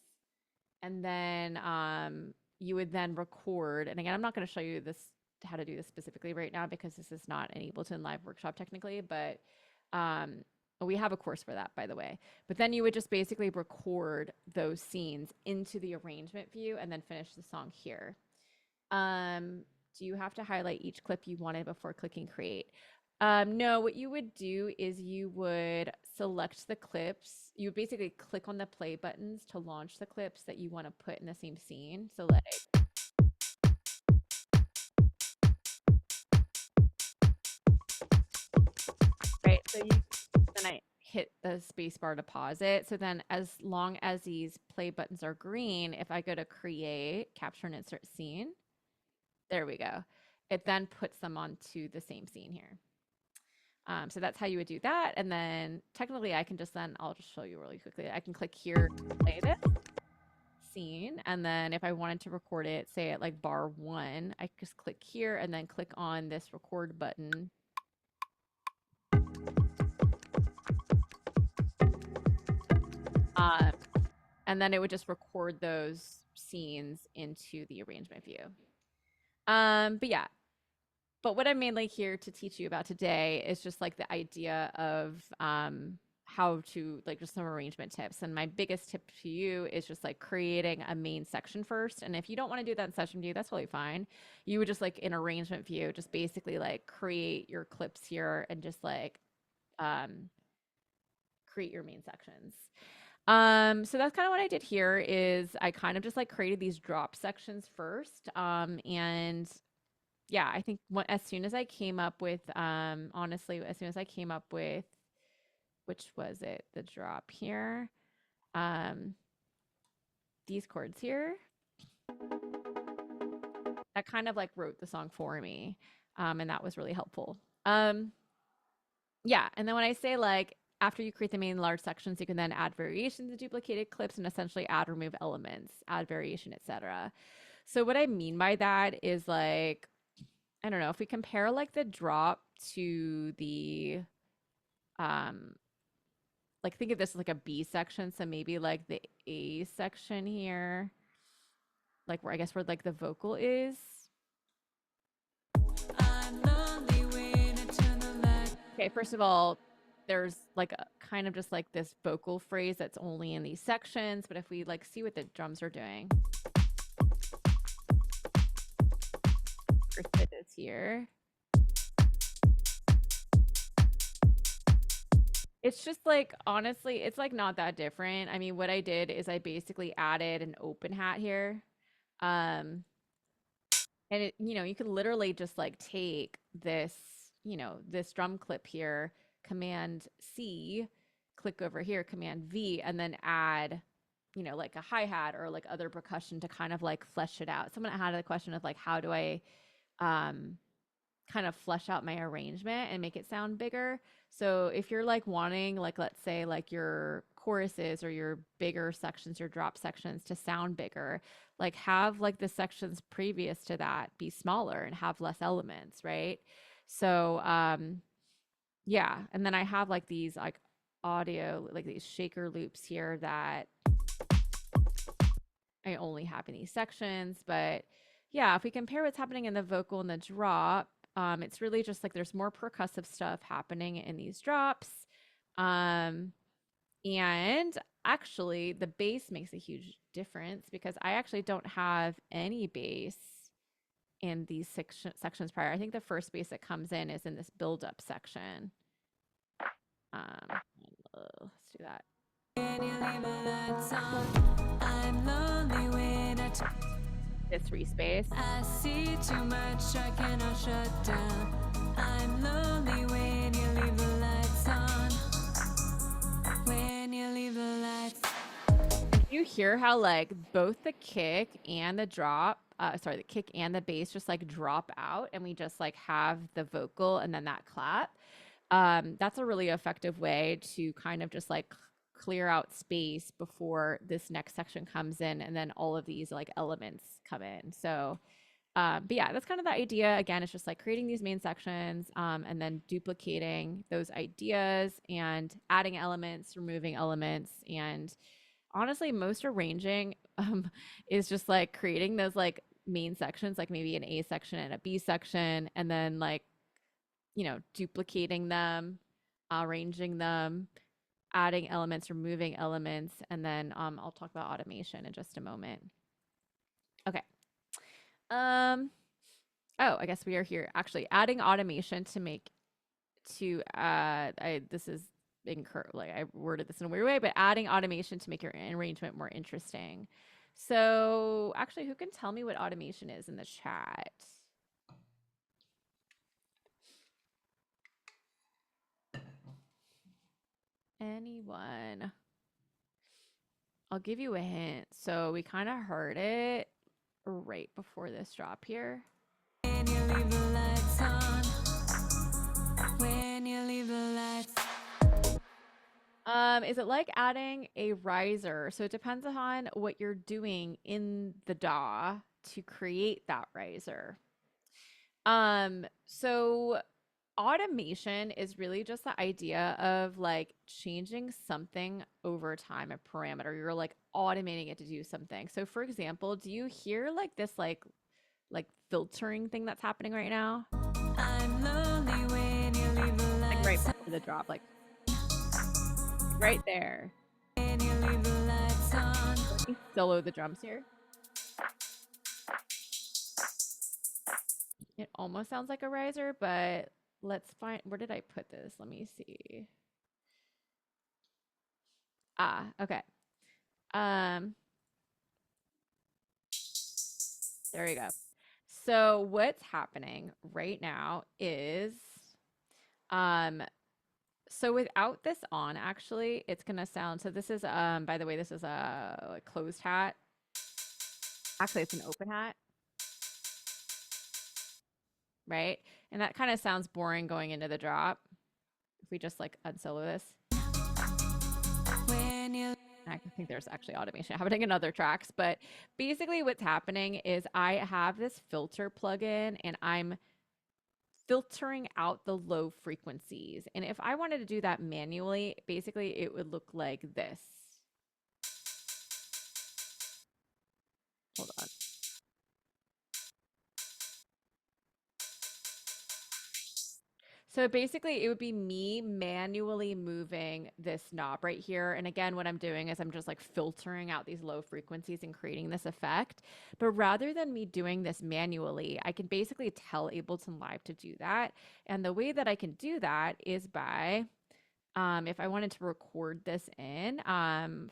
Speaker 1: And then you would then record. And again, I'm not going to show you this, how to do this specifically right now, because this is not an Ableton Live workshop technically, but we have a course for that, by the way. But then you would just basically record those scenes into the arrangement view and then finish the song here. Do you have to highlight each clip you wanted before clicking create? No, what you would do is you would select the clips. You would basically click on the play buttons to launch the clips that you want to put in the same scene. So let it, right. So you then I hit the space bar to pause it. So then as long as these play buttons are green, if I go to create, capture and insert scene, there we go. It then puts them onto the same scene here. So that's how you would do that. And then technically I can just then, I'll just show you really quickly. I can click here to play this scene. And then if I wanted to record it, say at like bar 1, I just click here and then click on this record button. And then it would just record those scenes into the arrangement view. But yeah, but what I'm mainly here to teach you about today is just like the idea of how to, like, just some arrangement tips. And my biggest tip to you is just like creating a main section first. And if you don't want to do that in session view, that's totally fine. You would just like in arrangement view, just basically like create your clips here and just like create your main sections. So that's kind of what I did here is I kind of just like created these drop sections first. And yeah, I think as soon as I came up with, honestly, as soon as I came up with, which was it, the drop here, these chords here, that kind of like wrote the song for me. And that was really helpful. Yeah, and then when I say like, after you create the main large sections, you can then add variations and duplicated clips and essentially add, remove elements, add variation, etc. So what I mean by that is like, I don't know, if we compare like the drop to the, like think of this as like a B section. So maybe like the A section here, like where I guess where like the vocal is. Okay, first of all, there's like a kind of just like this vocal phrase that's only in these sections. But if we like see what the drums are doing, first it is here. It's just like, honestly, it's like not that different. I mean, what I did is I basically added an open hat here. And it, you know, you could literally just like take this, you know, this drum clip here, Command C, click over here, Command V, and then add, you know, like a hi-hat or like other percussion to kind of like flesh it out. Someone had a question of like, how do I kind of flesh out my arrangement and make it sound bigger? So if you're like wanting, like, let's say like your choruses or your bigger sections, your drop sections to sound bigger, like have like the sections previous to that be smaller and have less elements, right? So yeah, and then I have like these like audio, like these shaker loops here that I only have in these sections. But yeah, if we compare what's happening in the vocal and the drop, It's really just like there's more percussive stuff happening in these drops. Um, and actually, the bass makes a huge difference because I actually don't have any bass in these sections prior. I think the first bass that comes in is in this build up section. Let's do that. This re-space.
Speaker 2: I see too much, I cannot shut down. I'm lonely when you leave the lights on. When you leave the lights.
Speaker 1: You hear how like both the kick and the drop, the kick and the bass just like drop out, and we just like have the vocal and then that clap. That's a really effective way to kind of just like clear out space before this next section comes in, and then all of these like elements come in. So, but yeah, that's kind of the idea. Again, it's just like creating these main sections, and then duplicating those ideas and adding elements, removing elements, and honestly, most arranging is just like creating those like main sections, like maybe an A section and a B section, and then like, duplicating them, arranging them, adding elements, removing elements, and then I'll talk about automation in just a moment. Okay. Oh, I guess we are here actually adding automation to make this is incorrect, like I worded this in a weird way, but adding automation to make your arrangement more interesting. So actually, who can tell me what automation is in the chat? Anyone? I'll give you a hint. So we kind of heard it right before this drop here.
Speaker 2: When you leave the lights on. When you leave the lights.
Speaker 1: Is it like adding a riser? So it depends on what you're doing in the DAW to create that riser. So automation is really just the idea of like changing something over time, a parameter. You're like automating it to do something. So for example, do you hear like this like filtering thing that's happening right now?
Speaker 2: I'm lonely when you leave the lights.
Speaker 1: Like right before the drop, like right there.
Speaker 2: When you leave the lights on.
Speaker 1: Let me solo the drums here. It almost sounds like a riser, but let's find, where did I put this? Let me see. Okay. There we go. So what's happening right now is, so without this on, actually, it's gonna sound, so this is, by the way, this is a closed hat. Actually, it's an open hat, right? And that kind of sounds boring going into the drop. If we just like unsolo this.
Speaker 2: When you.
Speaker 1: I think there's actually automation happening in other tracks, but basically what's happening is I have this filter plugin and I'm filtering out the low frequencies. And if I wanted to do that manually, basically it would look like this. Hold on. So basically, it would be me manually moving this knob right here. And again, what I'm doing is I'm just like filtering out these low frequencies and creating this effect. But rather than me doing this manually, I can basically tell Ableton Live to do that. And the way that I can do that is by, if I wanted to record this in,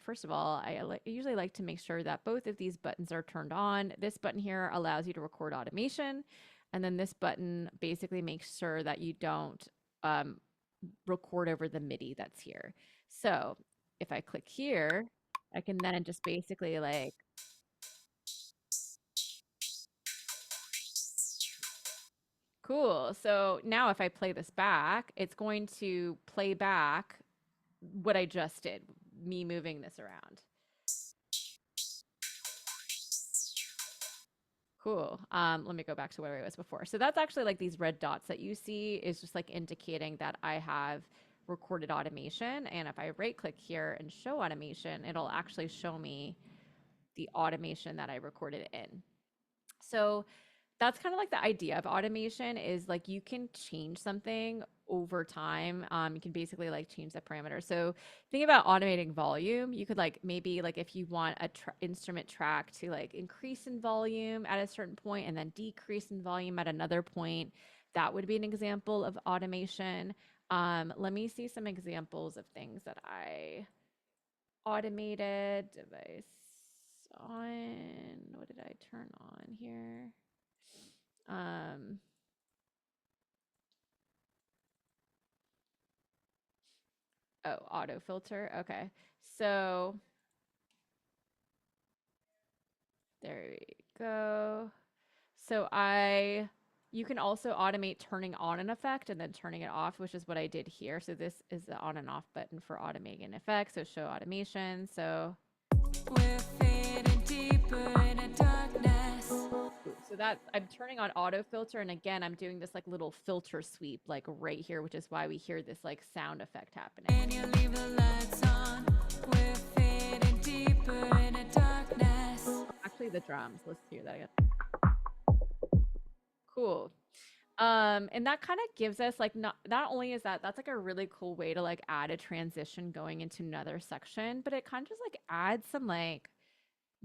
Speaker 1: first of all, I usually like to make sure that both of these buttons are turned on. This button here allows you to record automation. And then this button basically makes sure that you don't record over the MIDI that's here. So if I click here, I can then just basically like, cool. So now if I play this back, it's going to play back what I just did, me moving this around. Cool. Let me go back to where I was before. So that's actually like these red dots that you see is just like indicating that I have recorded automation. And if I right click here and show automation, it'll actually show me the automation that I recorded in. So That's kind of like the idea of automation is like you can change something over time. You can basically like change the parameters. So think about automating volume. You could like maybe like if you want a instrument track to like increase in volume at a certain point and then decrease in volume at another point, that would be an example of automation. Let me see some examples of things that I automated device on. What did I turn on here? Um, oh, auto filter. Okay. So there we go. So you can also automate turning on an effect and then turning it off, which is what I did here. So this is the on and off button for automating an effect. So show automation. So
Speaker 2: We're fading deeper into darkness.
Speaker 1: so that I'm turning on auto filter. And again, I'm doing this like little filter sweep, like right here, which is why we hear this like sound effect happening.
Speaker 2: When you leave the lights on, we're fading deeper into darkness.
Speaker 1: Actually, the drums. Let's hear that again. Cool. And that kind of gives us like not only is that's like a really cool way to like add a transition going into another section, but it kind of just like adds some like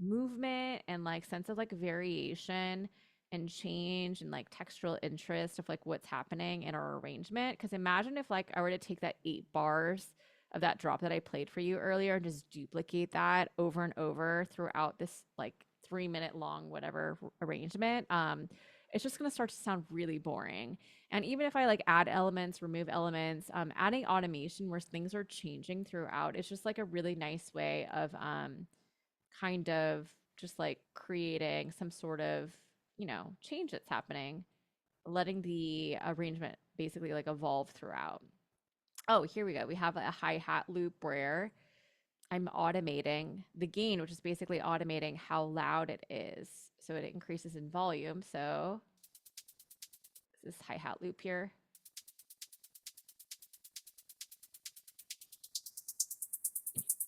Speaker 1: movement and like sense of like variation and change and like textural interest of like what's happening in our arrangement. Because imagine if like I were to take that 8 bars of that drop that I played for you earlier and just duplicate that over and over throughout this like 3 minute long whatever arrangement. It's just going to start to sound really boring. And even if I like add elements, remove elements, adding automation where things are changing throughout, it's just like a really nice way of kind of just like creating some sort of, change that's happening, letting the arrangement basically like evolve throughout. Oh, here we go. We have a hi-hat loop where I'm automating the gain, which is basically automating how loud it is. So it increases in volume. So this hi-hat loop here.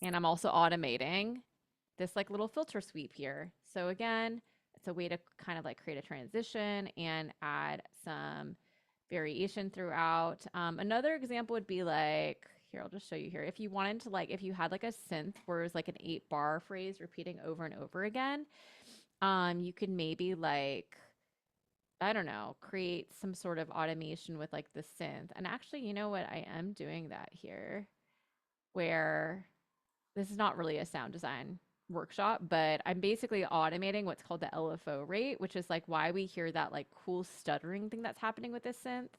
Speaker 1: And I'm also automating this like little filter sweep here. So again, it's a way to kind of like create a transition and add some variation throughout. Another example would be like, here, I'll just show you here. If you wanted to like, if you had like a synth where it's like an 8 bar phrase repeating over and over again, you could maybe like, I don't know, create some sort of automation with like the synth. And actually, you know what? I am doing that here where this is not really a sound design workshop, but I'm basically automating what's called the LFO rate, which is like why we hear that like cool stuttering thing that's happening with this synth.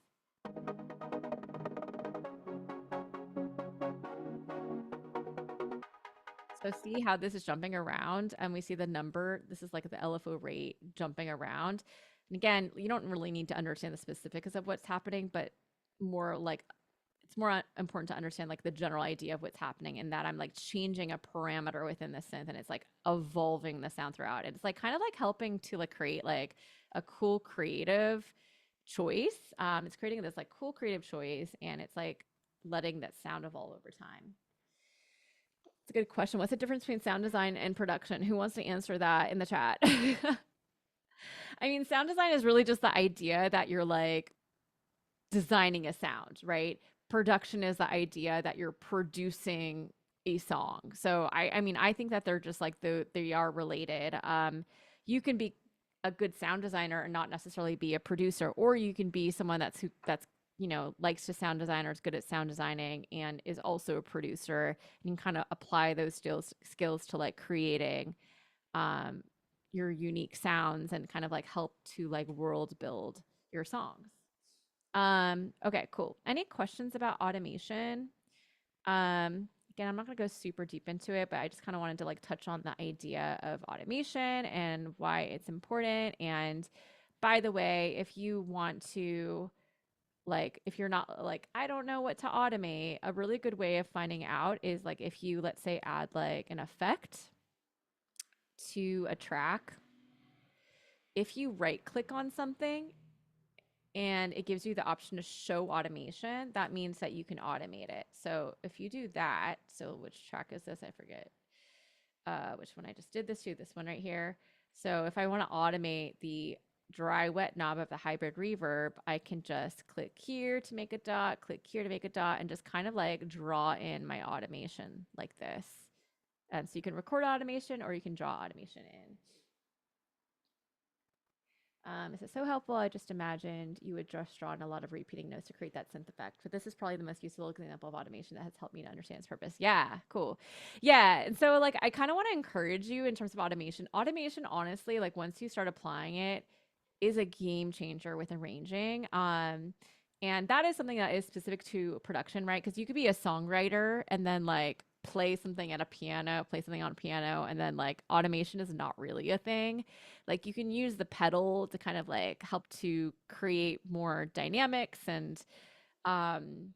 Speaker 1: So see how this is jumping around and we see the number. This is like the LFO rate jumping around. And again, you don't really need to understand the specifics of what's happening, but more like it's more important to understand like the general idea of what's happening and that I'm like changing a parameter within the synth and it's like evolving the sound throughout. It's like kind of like helping to like create like a cool creative choice. It's creating this like cool creative choice and it's like letting that sound evolve over time. It's a good question. What's the difference between sound design and production? Who wants to answer that in the chat? I mean, sound design is really just the idea that you're like designing a sound, right? Production is the idea that you're producing a song. So I mean, I think that they're just like they are related. You can be a good sound designer and not necessarily be a producer, or you can be someone that's likes to sound design or is good at sound designing and is also a producer and kind of apply those skills to like creating your unique sounds and kind of like help to like world build your songs. Okay, cool. Any questions about automation? Again, I'm not going to go super deep into it, but I just kind of wanted to like touch on the idea of automation and why it's important. And by the way, if you want to like if you're not like I don't know what to automate, a really good way of finding out is like if you let's say add like an effect to a track, if you right click on something and it gives you the option to show automation, that means that you can automate it. So if you do that, so which track is this? I forget which one I just did this to, this one right here. So if I want to automate the dry wet knob of the hybrid reverb, I can just click here to make a dot, click here to make a dot, and just kind of like draw in my automation like this. So you can record automation or you can draw automation in. This is so helpful. I just imagined you would just draw in a lot of repeating notes to create that synth effect. But this is probably the most useful example of automation that has helped me to understand its purpose. Yeah, cool. Yeah. And so, like, I kind of want to encourage you in terms of automation. Automation, honestly, like, once you start applying it, is a game changer with arranging. And that is something that is specific to production, right? Because you could be a songwriter and then like play something at a piano, play something on a piano, and then like automation is not really a thing. Like you can use the pedal to kind of like help to create more dynamics and um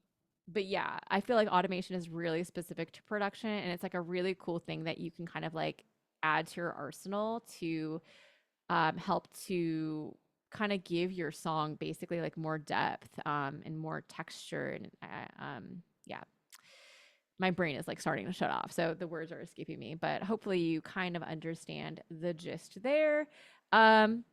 Speaker 1: but yeah, I feel like automation is really specific to production and it's like a really cool thing that you can kind of like add to your arsenal to help to kind of give your song basically like more depth and more texture and yeah, my brain is like starting to shut off so the words are escaping me but hopefully you kind of understand the gist there. um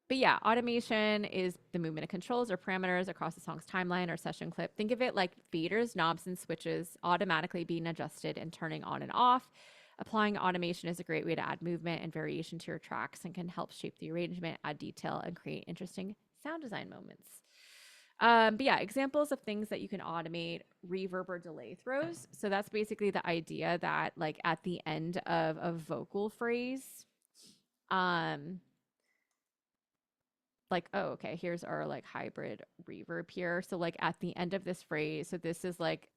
Speaker 1: but yeah, automation is the movement of controls or parameters across the song's timeline or session clip. Think of it like faders, knobs, and switches automatically being adjusted and turning on and off. Applying automation is a great way to add movement and variation to your tracks and can help shape the arrangement, add detail, and create interesting sound design moments. But yeah, examples of things that you can automate: reverb or delay throws. So that's basically the idea that, like, at the end of a vocal phrase, um, like, oh, okay, here's our like hybrid reverb here. So like at the end of this phrase, so this is like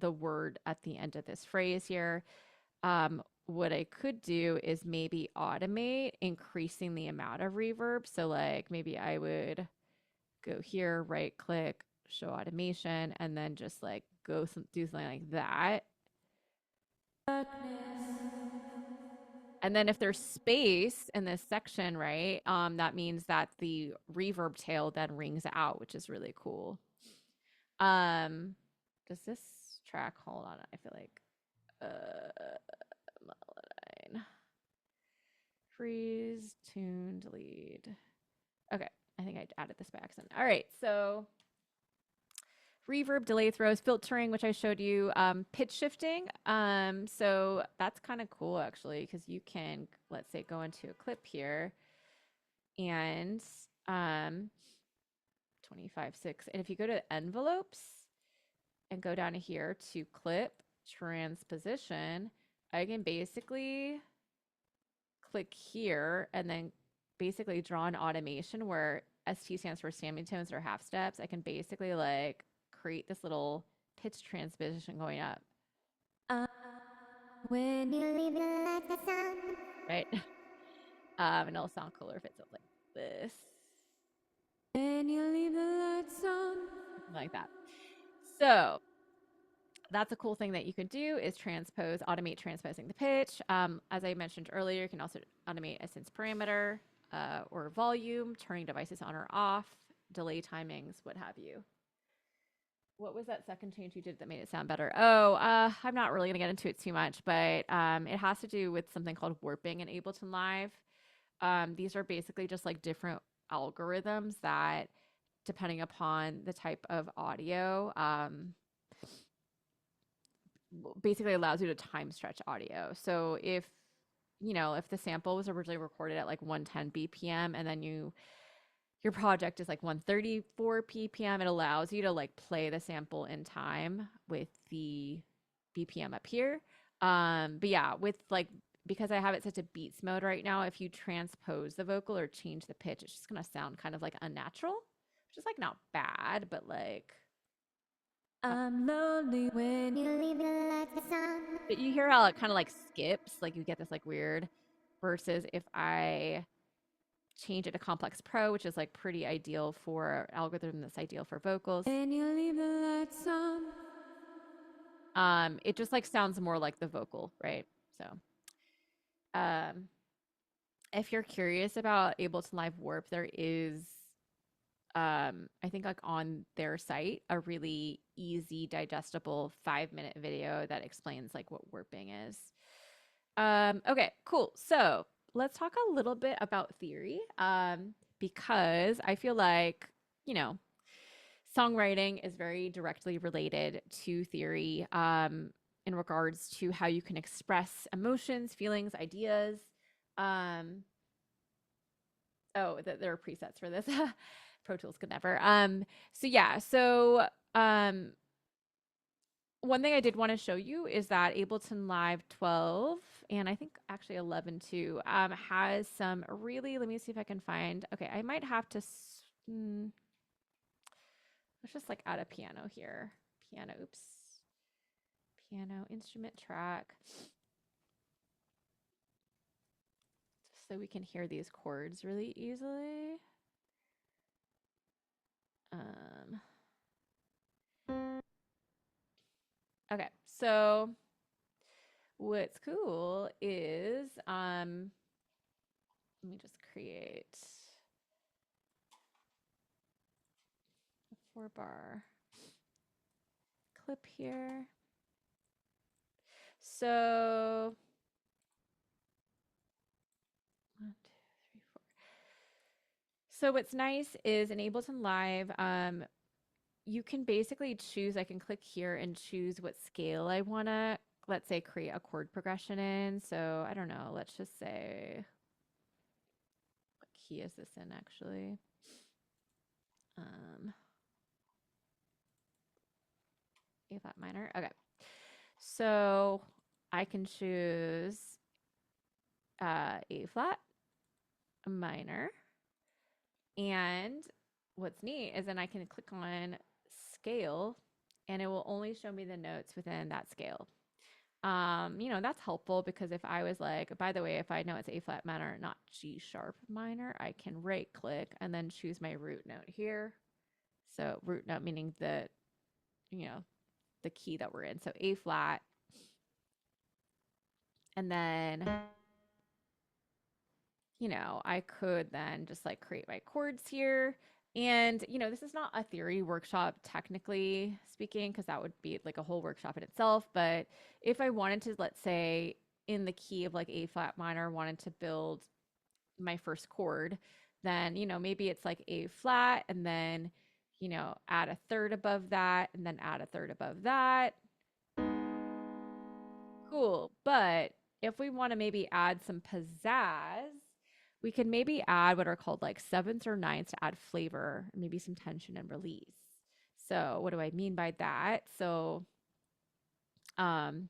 Speaker 1: the word at the end of this phrase here. What I could do is maybe automate increasing the amount of reverb. So like maybe I would go here, right click, show automation, and then just like do something like that. And then if there's space in this section, right, that means that the reverb tail then rings out, which is really cool. Does this track, hold on, I feel like, Melodyne, freeze, tuned, lead. Okay, I think I added this by accident. All right, so reverb, delay throws, filtering, which I showed you, pitch shifting. So that's kind of cool actually, because you can, let's say, go into a clip here and 25.6. And if you go to envelopes and go down here to clip transposition, I can basically click here and then basically draw an automation where ST stands for stamping tones or half steps. I can basically like create this little pitch transposition going up.
Speaker 2: When you leave the lights on.
Speaker 1: Right? And it'll sound cooler if it sounds like this.
Speaker 2: When you leave the lights on.
Speaker 1: Something like that. So that's a cool thing that you can do is automate transposing the pitch. As I mentioned earlier, you can also automate a sense parameter or volume, turning devices on or off, delay timings, what have you. What was that second change you did that made it sound better? Oh, I'm not really going to get into it too much, but it has to do with something called warping in Ableton Live. These are basically just like different algorithms that, depending upon the type of audio, basically allows you to time stretch audio. So if if the sample was originally recorded at like 110 BPM and then your project is like 134 BPM, it allows you to like play the sample in time with the BPM up here. But yeah, with like, because I have it set to beats mode right now, if you transpose the vocal or change the pitch, it's just gonna sound kind of like unnatural, which is like not bad, but like
Speaker 2: I'm lonely when you leave the lights on.
Speaker 1: but you hear how it kind of like skips, like you get this like weird, versus if I change it to Complex Pro, which is like pretty ideal for algorithm that's ideal for vocals.
Speaker 2: When you leave the lights on.
Speaker 1: It just like sounds more like the vocal, right? So, um, if you're curious about Ableton Live Warp, there is, I think like on their site, a really easy, digestible 5-minute video that explains like what warping is. Okay, cool. So let's talk a little bit about theory, because I feel like, you know, songwriting is very directly related to theory, in regards to how you can express emotions, feelings, ideas. Um, there are presets for this. Pro Tools could never. So yeah, so um, one thing I did want to show you is that Ableton Live 12 and I think actually 11 too, has some really, let me see if I can find, okay, I might have to, let's just like add a piano here. Piano, oops. Piano instrument track. So we can hear these chords really easily. Um, okay, so what's cool is, let me just create a 4-bar clip here. So 1, 2, 3, 4. So what's nice is in Ableton Live, you can basically choose, I can click here and choose what scale I want to, let's say, create a chord progression in. So I don't know, let's just say, what key is this in actually? A flat minor. Okay. So I can choose A flat, a minor. And what's neat is then I can click on scale and it will only show me the notes within that scale. That's helpful because if I was like, by the way, if I know it's A flat minor, not G sharp minor, I can right click and then choose my root note here. So root note meaning you know, the key that we're in. So A flat. And then, I could then just like create my chords here. And, this is not a theory workshop, technically speaking, because that would be like a whole workshop in itself. But if I wanted to, let's say, in the key of like A flat minor, wanted to build my first chord, then, maybe it's like A flat and then, add a third above that and then add a third above that. Cool. But if we want to maybe add some pizzazz, we can maybe add what are called like sevenths or ninths to add flavor, maybe some tension and release. So what do I mean by that? So um,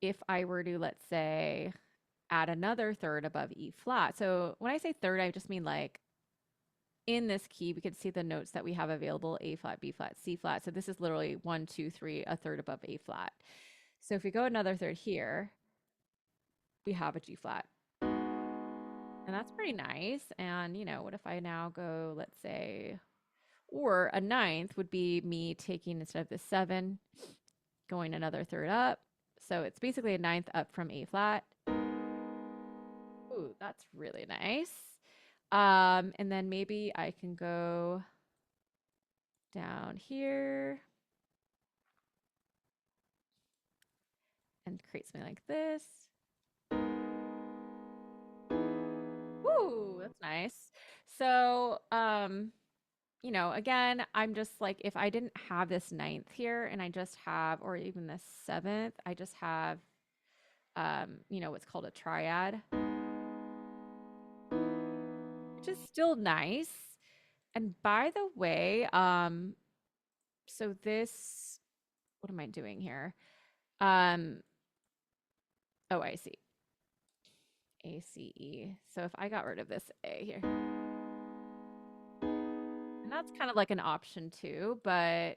Speaker 1: if I were to, let's say, add another third above E flat. So when I say third, I just mean like in this key, we could see the notes that we have available: A flat, B flat, C flat. So this is literally 1, 2, 3, a third above A flat. So if we go another third here, we have a G flat. And that's pretty nice. And, what if I now go, let's say, or a ninth would be me taking, instead of the 7, going another third up. So it's basically a ninth up from A flat. Ooh, that's really nice. And then maybe I can go down here and create something like this. Woo, that's nice. So, again, I'm just like, if I didn't have this ninth here and I just have, or even this 7th, I just have, what's called a triad, which is still nice. And by the way, so this, what am I doing here? Oh, I see. A, C, E. So if I got rid of this A here, and that's kind of like an option too, but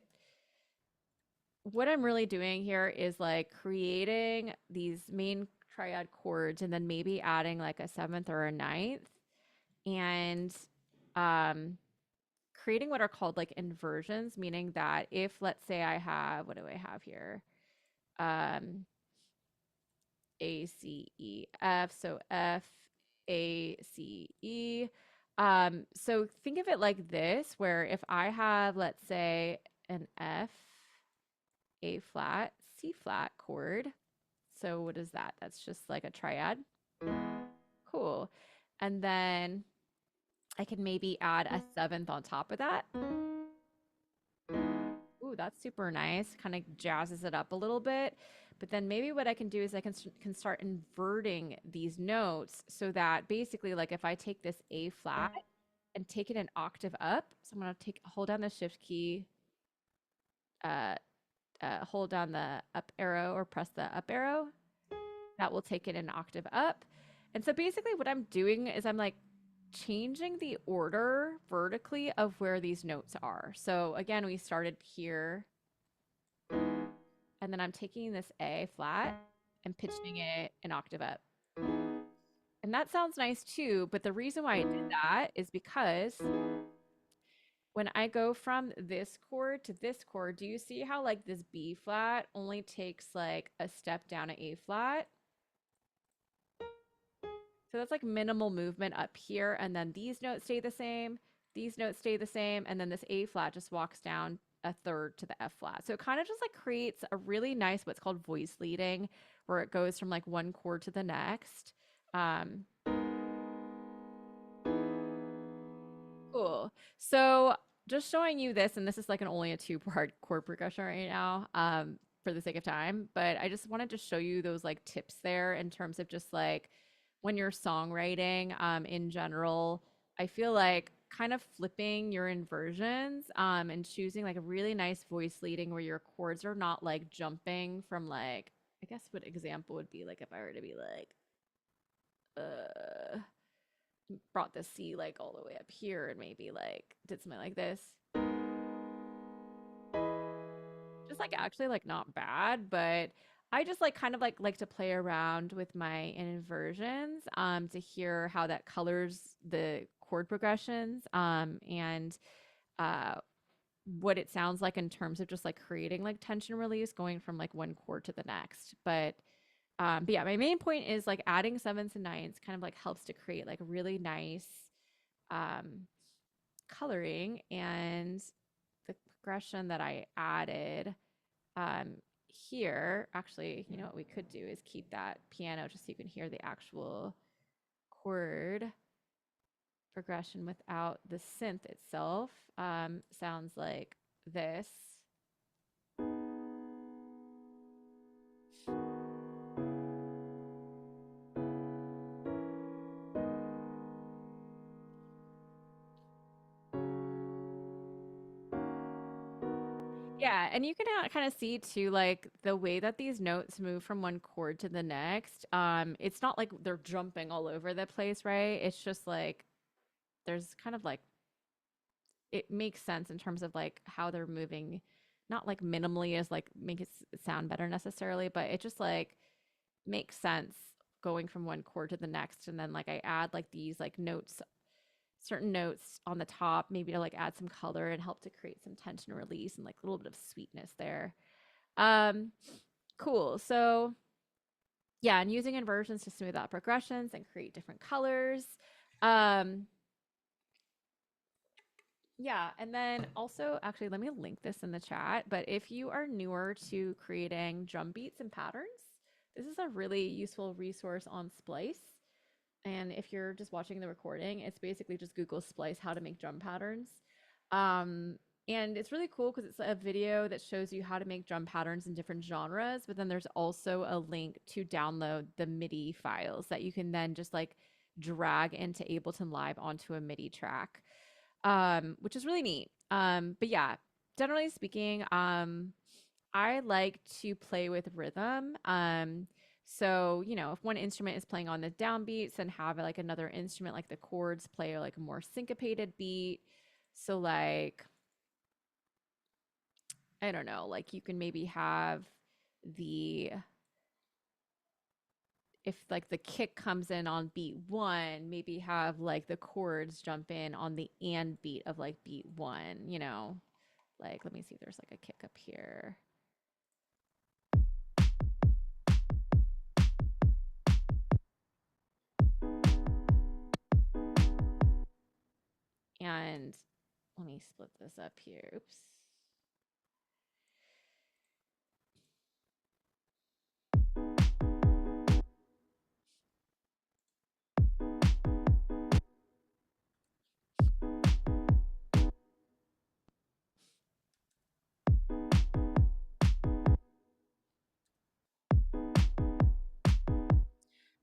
Speaker 1: what I'm really doing here is like creating these main triad chords and then maybe adding like a 7th or a ninth and creating what are called like inversions, meaning that if, let's say, I have, what do I have here? A, C, E, F. So F, A, C, E. So think of it like this, where if I have, let's say, an F, A flat, C flat chord. So what is that? That's just like a triad. Cool. And then I can maybe add a seventh on top of that. Ooh, that's super nice. Kind of jazzes it up a little bit. But then maybe what I can do is I can start inverting these notes so that basically, like if I take this A flat and take it an octave up, so I'm gonna hold down the shift key, uh, hold down the up arrow or press the up arrow. That will take it an octave up. And so basically, what I'm doing is I'm like changing the order vertically of where these notes are. So again, we started here, and then I'm taking this A flat and pitching it an octave up. And that sounds nice too, but the reason why I did that is because when I go from this chord to this chord, do you see how like this B flat only takes like a step down to A flat? So that's like minimal movement up here. And then these notes stay the same. These notes stay the same. And then this A flat just walks down a third to the F flat. So it kind of just like creates a really nice, what's called voice leading, where it goes from like one chord to the next. Um, Cool. So just showing you this, and this is like only a two-part chord progression right now, for the sake of time. But I just wanted to show you those like tips there in terms of just like when you're songwriting, in general. I feel like kind of flipping your inversions, and choosing like a really nice voice leading where your chords are not like jumping from like, I guess what example would be like if I were to be like, uh brought the C like all the way up here and maybe like did something like this. Just like actually like not bad, but I just like kind of like to play around with my inversions to hear how that colors the chord progressions and uh what it sounds like in terms of just like creating like tension release going from like one chord to the next. But yeah, my main point is like adding sevens and nines kind of like helps to create like really nice um coloring, and the progression that I added um, here, actually, you know what we could do is keep that piano just so you can hear the actual chord progression without the synth itself. Sounds like this. Yeah, and you can kind of see too, like the way that these notes move from one chord to the next. It's not like they're jumping all over the place, right? It's just like there's kind of like it makes sense in terms of like how they're moving, not like minimally as like make it sound better necessarily, but it just like makes sense going from one chord to the next. And then like I add like these like notes, certain notes on the top, maybe to like add some color and help to create some tension release and like a little bit of sweetness there. um cool. So yeah, and using inversions to smooth out progressions and create different colors. um Yeah, and then also, actually, let me link this in the chat. But if you are newer to creating drum beats and patterns, this is a really useful resource on Splice. And if you're just watching the recording, it's basically just Google Splice how to make drum patterns. Um, and it's really cool because it's a video that shows you how to make drum patterns in different genres. But then there's also a link to download the MIDI files that you can then just like drag into Ableton Live onto a MIDI track, which is really neat. But yeah, generally speaking, I like to play with rhythm. So, you know, if one instrument is playing on the downbeats, then have like another instrument, like the chords, play like a more syncopated beat. So, like, I don't know, like you can maybe have the, if like the kick comes in on beat one, maybe have like the chords jump in on the and beat of like beat one, you know, like let me see if there's like a kick up here. And let me split this up here. Oops.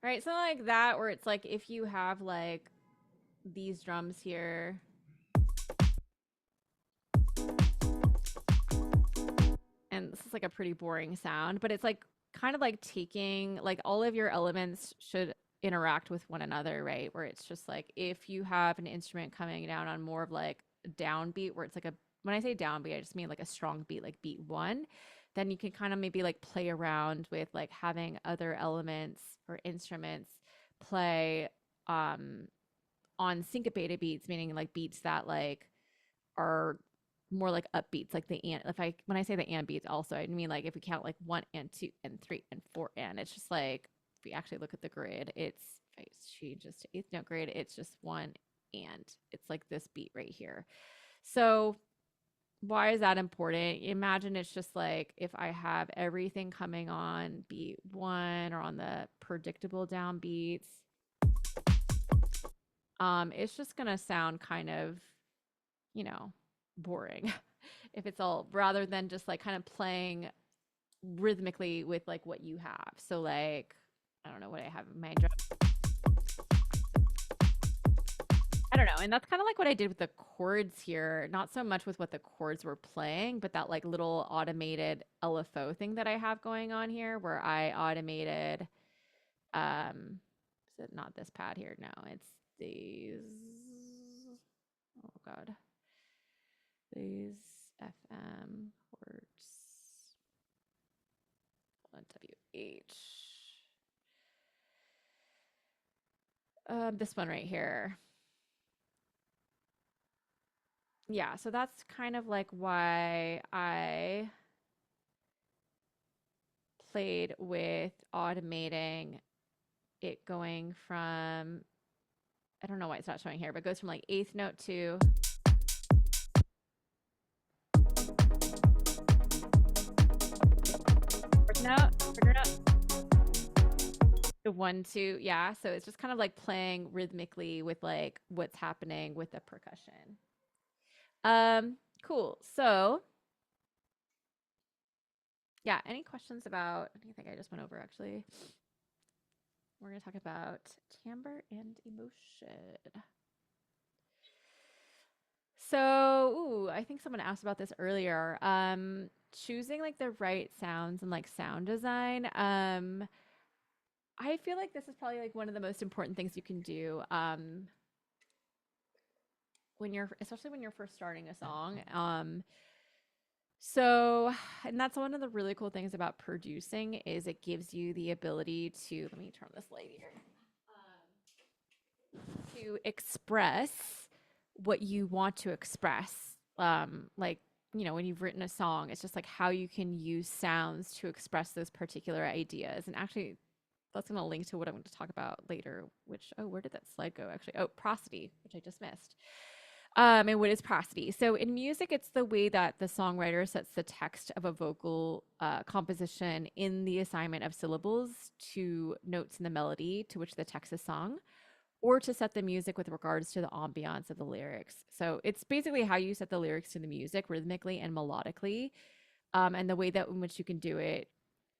Speaker 1: Right? Something like that, where it's like if you have like these drums here, and this is like a pretty boring sound, but it's like kind of like taking like all of your elements should interact with one another, right? Where it's just like if you have an instrument coming down on more of like a downbeat, where it's like a when I say downbeat, I just mean like a strong beat, like beat one, then you can kind of maybe like play around with like having other elements or instruments play um on syncopated beats, meaning like beats that like are more like upbeats, like the and if I when I say the and beats also, I mean like if we count like one and two and three and four and it's just like if we actually look at the grid, it's if I change this to eighth note grid, it's just one and it's like this beat right here. So why is that important? Imagine it's just like if I have everything coming on beat one or on the predictable downbeats, it's just gonna sound kind of, you know, boring if it's all rather than just like kind of playing rhythmically with like what you have. So like I don't know what I have in my drum. I don't know. And that's kind of like what I did with the chords here. Not so much with what the chords were playing, but that like little automated LFO thing that I have going on here where I automated is it not this pad here? No, it's these oh god. These FM chords WH. This one right here. Yeah, so that's kind of like why I played with automating it going from, I don't know why it's not showing here, but it goes from like eighth note to fourth note, third note, to one, two. Yeah, so it's just kind of like playing rhythmically with like what's happening with the percussion. Cool. So yeah, any questions about anything I just went over actually? We're going to talk about timbre and emotion. So, ooh, I think someone asked about this earlier. Choosing like the right sounds and like sound design. I feel like this is probably like one of the most important things you can do when you're especially when you're first starting a song. So, and that's one of the really cool things about producing is it gives you the ability to let me turn this light here. To express what you want to express. Like, you know, when you've written a song, it's just like how you can use sounds to express those particular ideas. And actually, that's going to link to what I'm going to talk about later, which, oh, where did that slide go? Actually, oh, prosody, which I just missed. And what is prosody? So in music, it's the way that the songwriter sets the text of a vocal composition in the assignment of syllables to notes in the melody to which the text is sung, or to set the music with regards to the ambiance of the lyrics. So it's basically how you set the lyrics to the music rhythmically and melodically. And the way that in which you can do it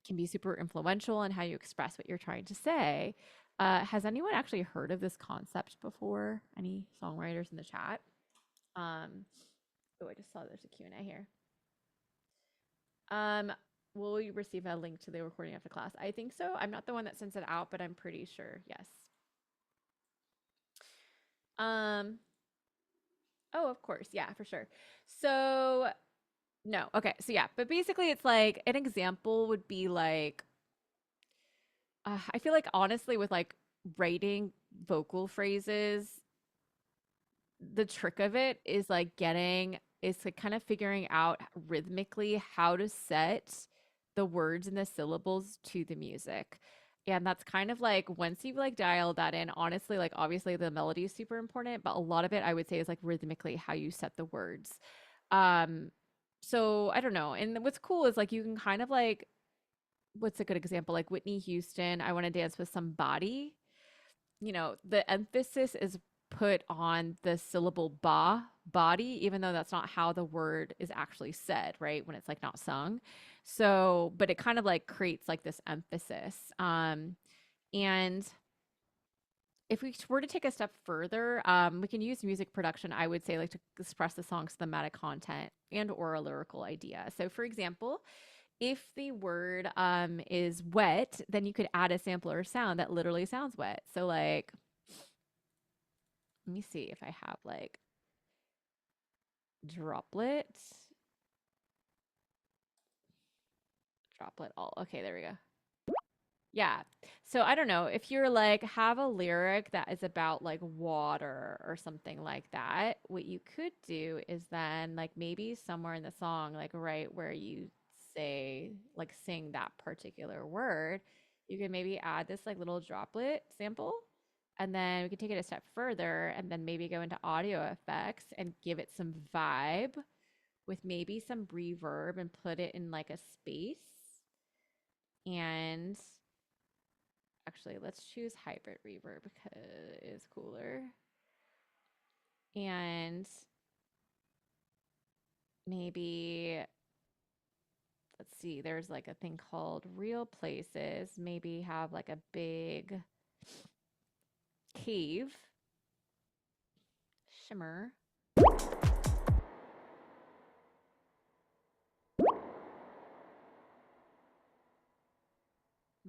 Speaker 1: can be super influential in how you express what you're trying to say. Has anyone actually heard of this concept before? Any songwriters in the chat? Oh, I just saw there's a Q&A here. Will you receive a link to the recording after class? I think so. I'm not the one that sends it out, but I'm pretty sure. Yes. Oh, of course. Yeah, for sure. So, no. Okay. So, yeah, but basically, it's like an example would be like, I feel like honestly, with like writing vocal phrases, the trick of it is like is like kind of figuring out rhythmically how to set the words and the syllables to the music. And that's kind of like once you've like dialed that in, honestly, like obviously the melody is super important, but a lot of it I would say is like rhythmically how you set the words. Um, so I don't know. And what's cool is like you can kind of like what's a good example? Like Whitney Houston, I want to dance with somebody. You know, the emphasis is put on the syllable body, even though that's not how the word is actually said, right? When it's like not sung. So, but it kind of like creates like this emphasis. And if we were to take a step further, we can use music production, I would say, like to express the song's thematic content and or a lyrical idea. So for example, if the word is wet, then you could add a sample or sound that literally sounds wet. So like, let me see if I have like droplet, droplet all. Okay, there we go. Yeah. So I don't know if you're like have a lyric that is about like water or something like that. What you could do is then like maybe somewhere in the song, like right where you say like sing that particular word, you can maybe add this like little droplet sample. And then we can take it a step further and then maybe go into audio effects and give it some vibe with maybe some reverb and put it in like a space. And actually, let's choose hybrid reverb because it's cooler. And maybe, let's see, there's like a thing called real places. Maybe have like a big cave shimmer.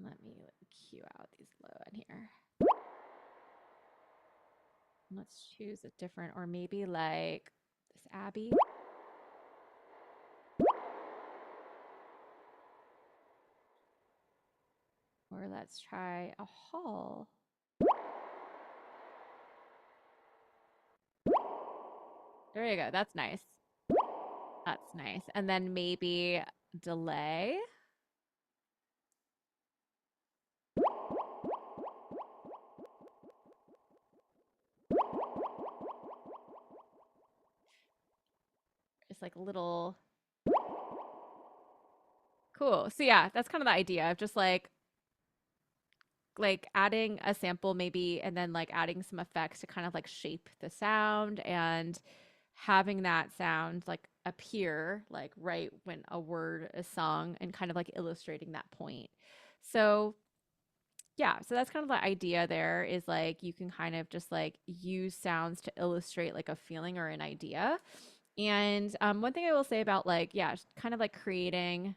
Speaker 1: Let me cue out these low in here. Let's choose a different, or maybe like this Abbey. Or let's try a hall. There you go. That's nice. That's nice. And then maybe delay. It's like little cool. So yeah, that's kind of the idea of just like adding a sample maybe and then like adding some effects to kind of like shape the sound and having that sound like appear like right when a word is sung and kind of like illustrating that point. So yeah, so that's kind of the idea there is like you can kind of just like use sounds to illustrate like a feeling or an idea. And one thing I will say about like, yeah, kind of like creating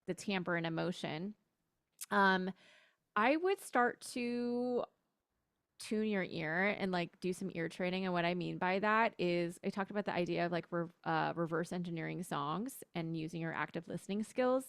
Speaker 1: the timbre and emotion, um, I would start to tune your ear and like do some ear training. And what I mean by that is I talked about the idea of like reverse engineering songs and using your active listening skills.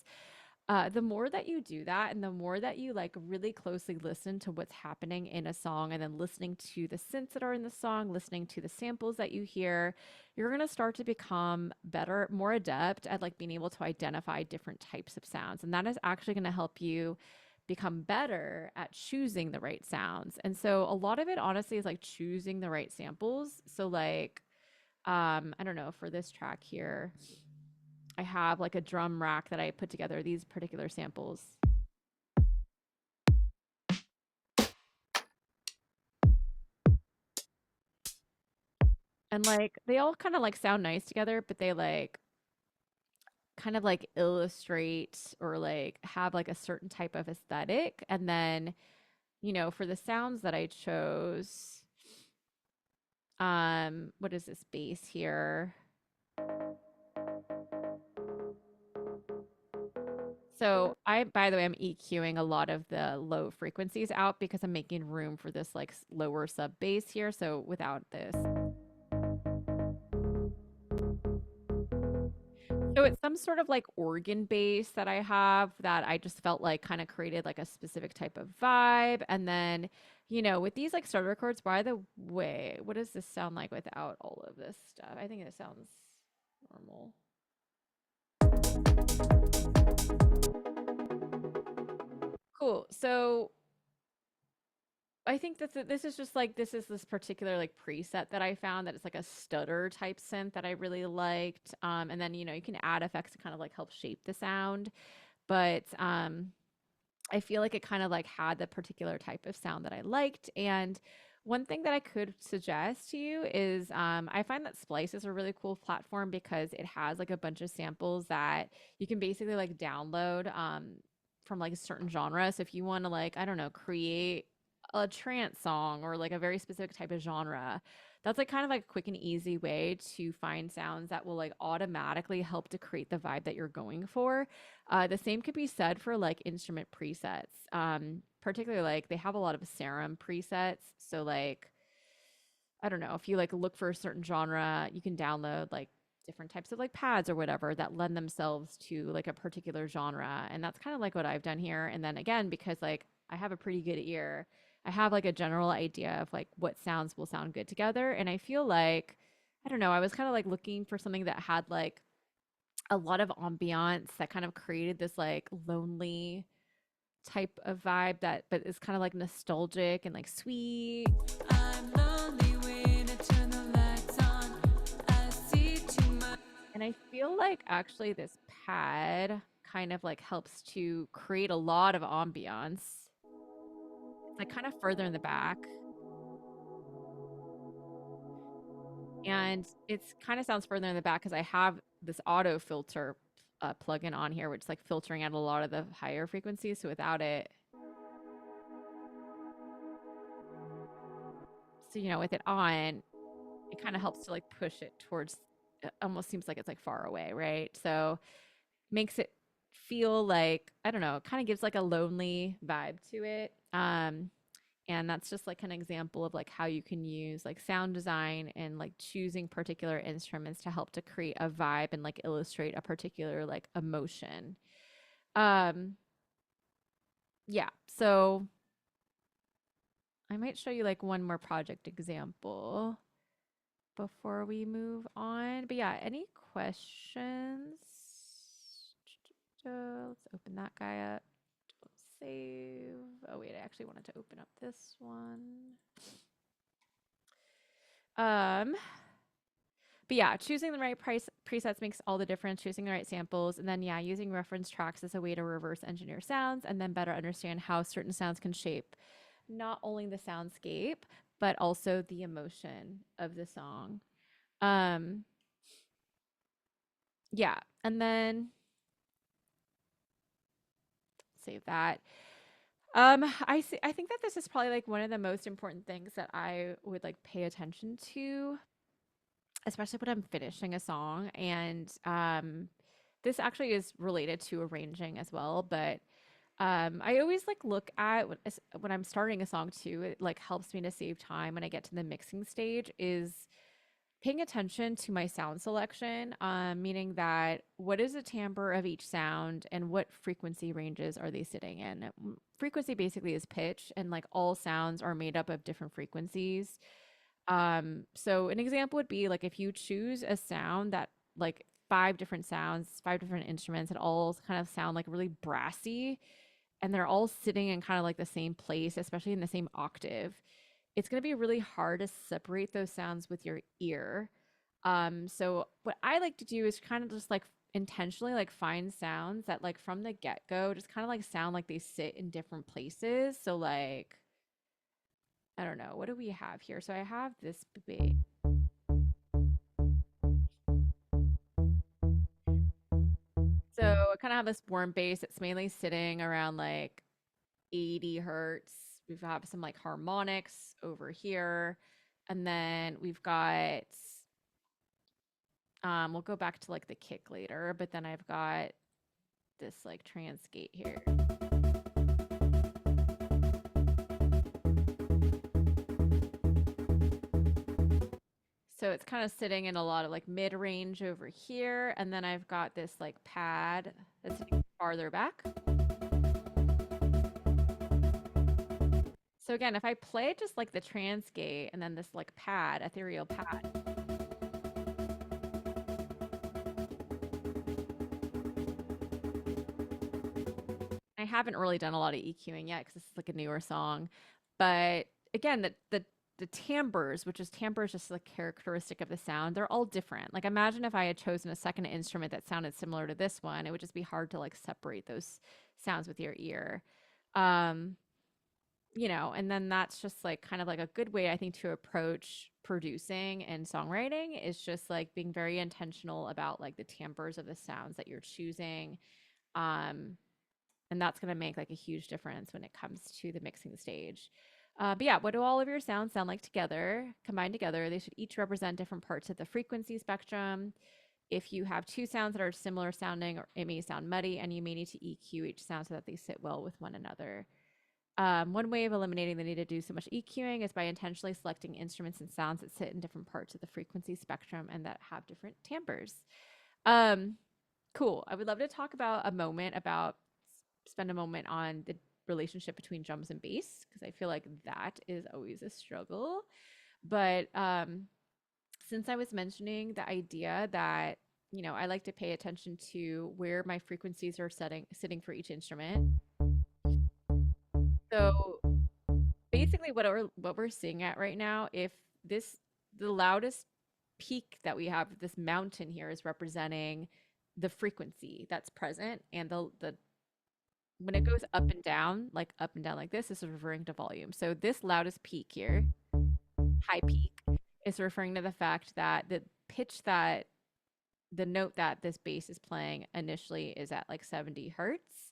Speaker 1: The more that you do that and the more that you like really closely listen to what's happening in a song and then listening to the synths that are in the song, listening to the samples that you hear, you're going to start to become better, more adept at like being able to identify different types of sounds. And that is actually going to help you become better at choosing the right sounds. And so a lot of it honestly is like choosing the right samples. So like I don't know, for this track here, I have like a drum rack that I put together these particular samples. And like they all kind of like sound nice together, but they like kind of like illustrate or like have like a certain type of aesthetic. And then, you know, for the sounds that I chose, what is this bass here? So I, by the way, I'm EQing a lot of the low frequencies out because I'm making room for this like lower sub bass here. So without this, so it's some sort of like organ bass that I have that I just felt like kind of created like a specific type of vibe. And then, you know, with these like starter chords, by the way, what does this sound like without all of this stuff? I think it sounds normal. Cool. So I think that this is just like this is this particular like preset that I found that it's like a stutter type synth that I really liked. And then you know you can add effects to kind of like help shape the sound, but I feel like it kind of like had the particular type of sound that I liked. And one thing that I could suggest to you is I find that Splice is a really cool platform because it has like a bunch of samples that you can basically like download from like a certain genre. So if you want to like, I don't know, create a trance song or like a very specific type of genre, that's like kind of like a quick and easy way to find sounds that will like automatically help to create the vibe that you're going for. The same could be said for like instrument presets. Particularly like they have a lot of serum presets. So like I don't know, if you like look for a certain genre, you can download like different types of like pads or whatever that lend themselves to like a particular genre. And that's kind of like what I've done here. And then again, because like I have a pretty good ear, I have like a general idea of like what sounds will sound good together. And I feel like, I don't know, I was kind of like looking for something that had like a lot of ambiance that kind of created this like lonely type of vibe that but is kind of like nostalgic and like sweet.
Speaker 2: I'm lonely when I turn the lights on. I see too much.
Speaker 1: And I feel like actually this pad kind of like helps to create a lot of ambiance. It's like kind of further in the back. And it's kind of sounds further in the back because I have this auto filter plugin on here, which is like filtering out a lot of the higher frequencies. So without it, so you know, with it on, it kind of helps to like push it towards. It almost seems like it's like far away, right? So makes it feel like I don't know, it kind of gives like a lonely vibe to it. And that's just like an example of like how you can use like sound design and like choosing particular instruments to help to create a vibe and like illustrate a particular like emotion. Um yeah, so I might show you like one more project example before we move on. But yeah, any questions? Let's open that guy up. Save. Oh wait, I actually wanted to open up this one. Um, but yeah, choosing the right price presets makes all the difference. Choosing the right samples, and then yeah, using reference tracks as a way to reverse engineer sounds, and then better understand how certain sounds can shape not only the soundscape but also the emotion of the song. Um, yeah, and then save that. I think that this is probably like one of the most important things that I would like pay attention to, especially when I'm finishing a song. And this actually is related to arranging as well, but I always like look at when I'm starting a song too. It like helps me to save time when I get to the mixing stage. Is paying attention to my sound selection, meaning that what is the timbre of each sound and what frequency ranges are they sitting in? Frequency basically is pitch, and like all sounds are made up of different frequencies. So an example would be like if you choose a sound that like five different sounds, five different instruments, and all kind of sound like really brassy, and they're all sitting in kind of like the same place, especially in the same octave, it's going to be really hard to separate those sounds with your ear. So what I like to do is kind of just like intentionally like find sounds that like from the get-go just kind of like sound like they sit in different places. So like I don't know, what do we have here? So I have this bass. So I kind of have this warm bass that's mainly sitting around like 80 hertz. We have some like harmonics over here. And then we've got we'll go back to like the kick later, but then I've got this like trans gate here. So it's kind of sitting in a lot of like mid range over here. And then I've got this like pad that's sitting farther back. So again, if I play just like the trans gate and then this like pad, ethereal pad, I haven't really done a lot of EQing yet because this is like a newer song. But again, the timbres, which is timbre is just the characteristic of the sound, they're all different. Like imagine if I had chosen a second instrument that sounded similar to this one, it would just be hard to like separate those sounds with your ear. Um, you know, and then that's just like kind of like a good way I think to approach producing and songwriting is just like being very intentional about like the timbres of the sounds that you're choosing. Um And that's going to make like a huge difference when it comes to the mixing stage. But yeah, what do all of your sounds sound like together, combined together? They should each represent different parts of the frequency spectrum. If you have two sounds that are similar sounding, or it may sound muddy, and you may need to EQ each sound so that they sit well with one another. One way of eliminating the need to do so much EQing is by intentionally selecting instruments and sounds that sit in different parts of the frequency spectrum and that have different timbres. Um, cool. I would love to talk about spend a moment on the relationship between drums and bass because I feel like that is always a struggle. But since I was mentioning the idea that I like to pay attention to where my frequencies are sitting for each instrument. So basically what we're seeing at right now, if this the loudest peak that we have, this mountain here is representing the frequency that's present, and the when it goes up and down like this is referring to volume. So this loudest peak here, high peak, is referring to the fact that the note that this bass is playing initially is at like 70 hertz.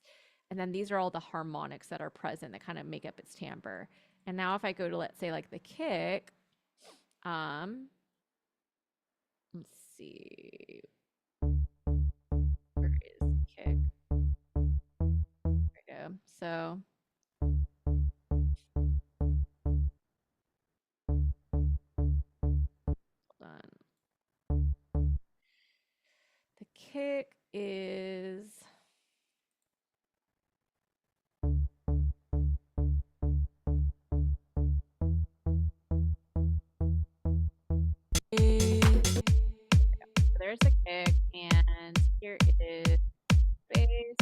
Speaker 1: And then these are all the harmonics that are present that kind of make up its timbre. And now if I go to, let's say, like the kick, um, let's see, where is kick? There we go. So hold on. The kick is so there's the kick, and here is bass.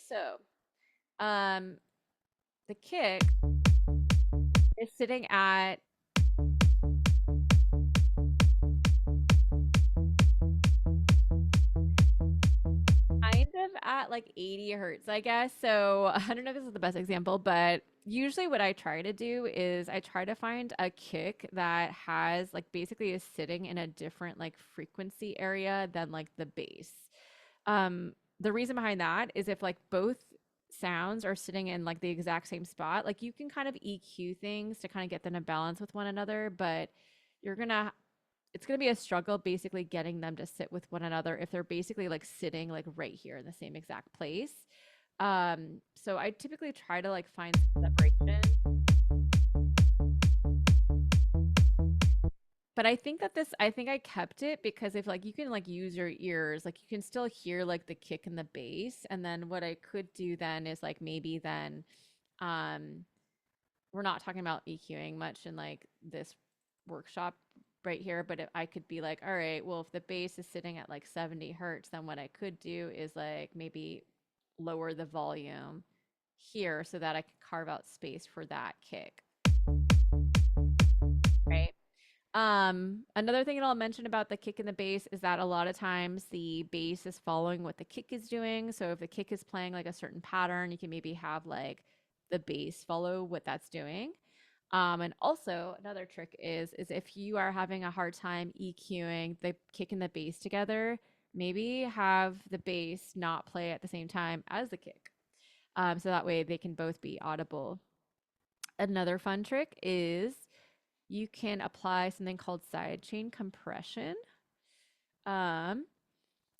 Speaker 1: So, the kick is sitting at kind of at like 80 hertz, I guess. So I don't know if this is the best example, but usually what I try to do is I try to find a kick that has like basically is sitting in a different like frequency area than like the bass. The reason behind that is if like both sounds are sitting in like the exact same spot, like you can kind of EQ things to kind of get them to balance with one another, but you're gonna it's going to be a struggle basically getting them to sit with one another if they're basically like sitting like right here in the same exact place. So I typically try to like find separation. But I think I kept it because if like you can like use your ears, like you can still hear like the kick and the bass. And then what I could do then is like maybe then um we're not talking about EQing much in like this workshop right here, but if I could be like, all right, well, if the bass is sitting at like 70 hertz, then what I could do is like maybe lower the volume here so that I could carve out space for that kick, right? Another thing that I'll mention about the kick and the bass is that a lot of times the bass is following what the kick is doing. So if the kick is playing like a certain pattern, you can maybe have like the bass follow what that's doing. And also another trick is if you are having a hard time EQing the kick and the bass together, maybe have the bass not play at the same time as the kick. So that way they can both be audible. Another fun trick is you can apply something called sidechain compression, um,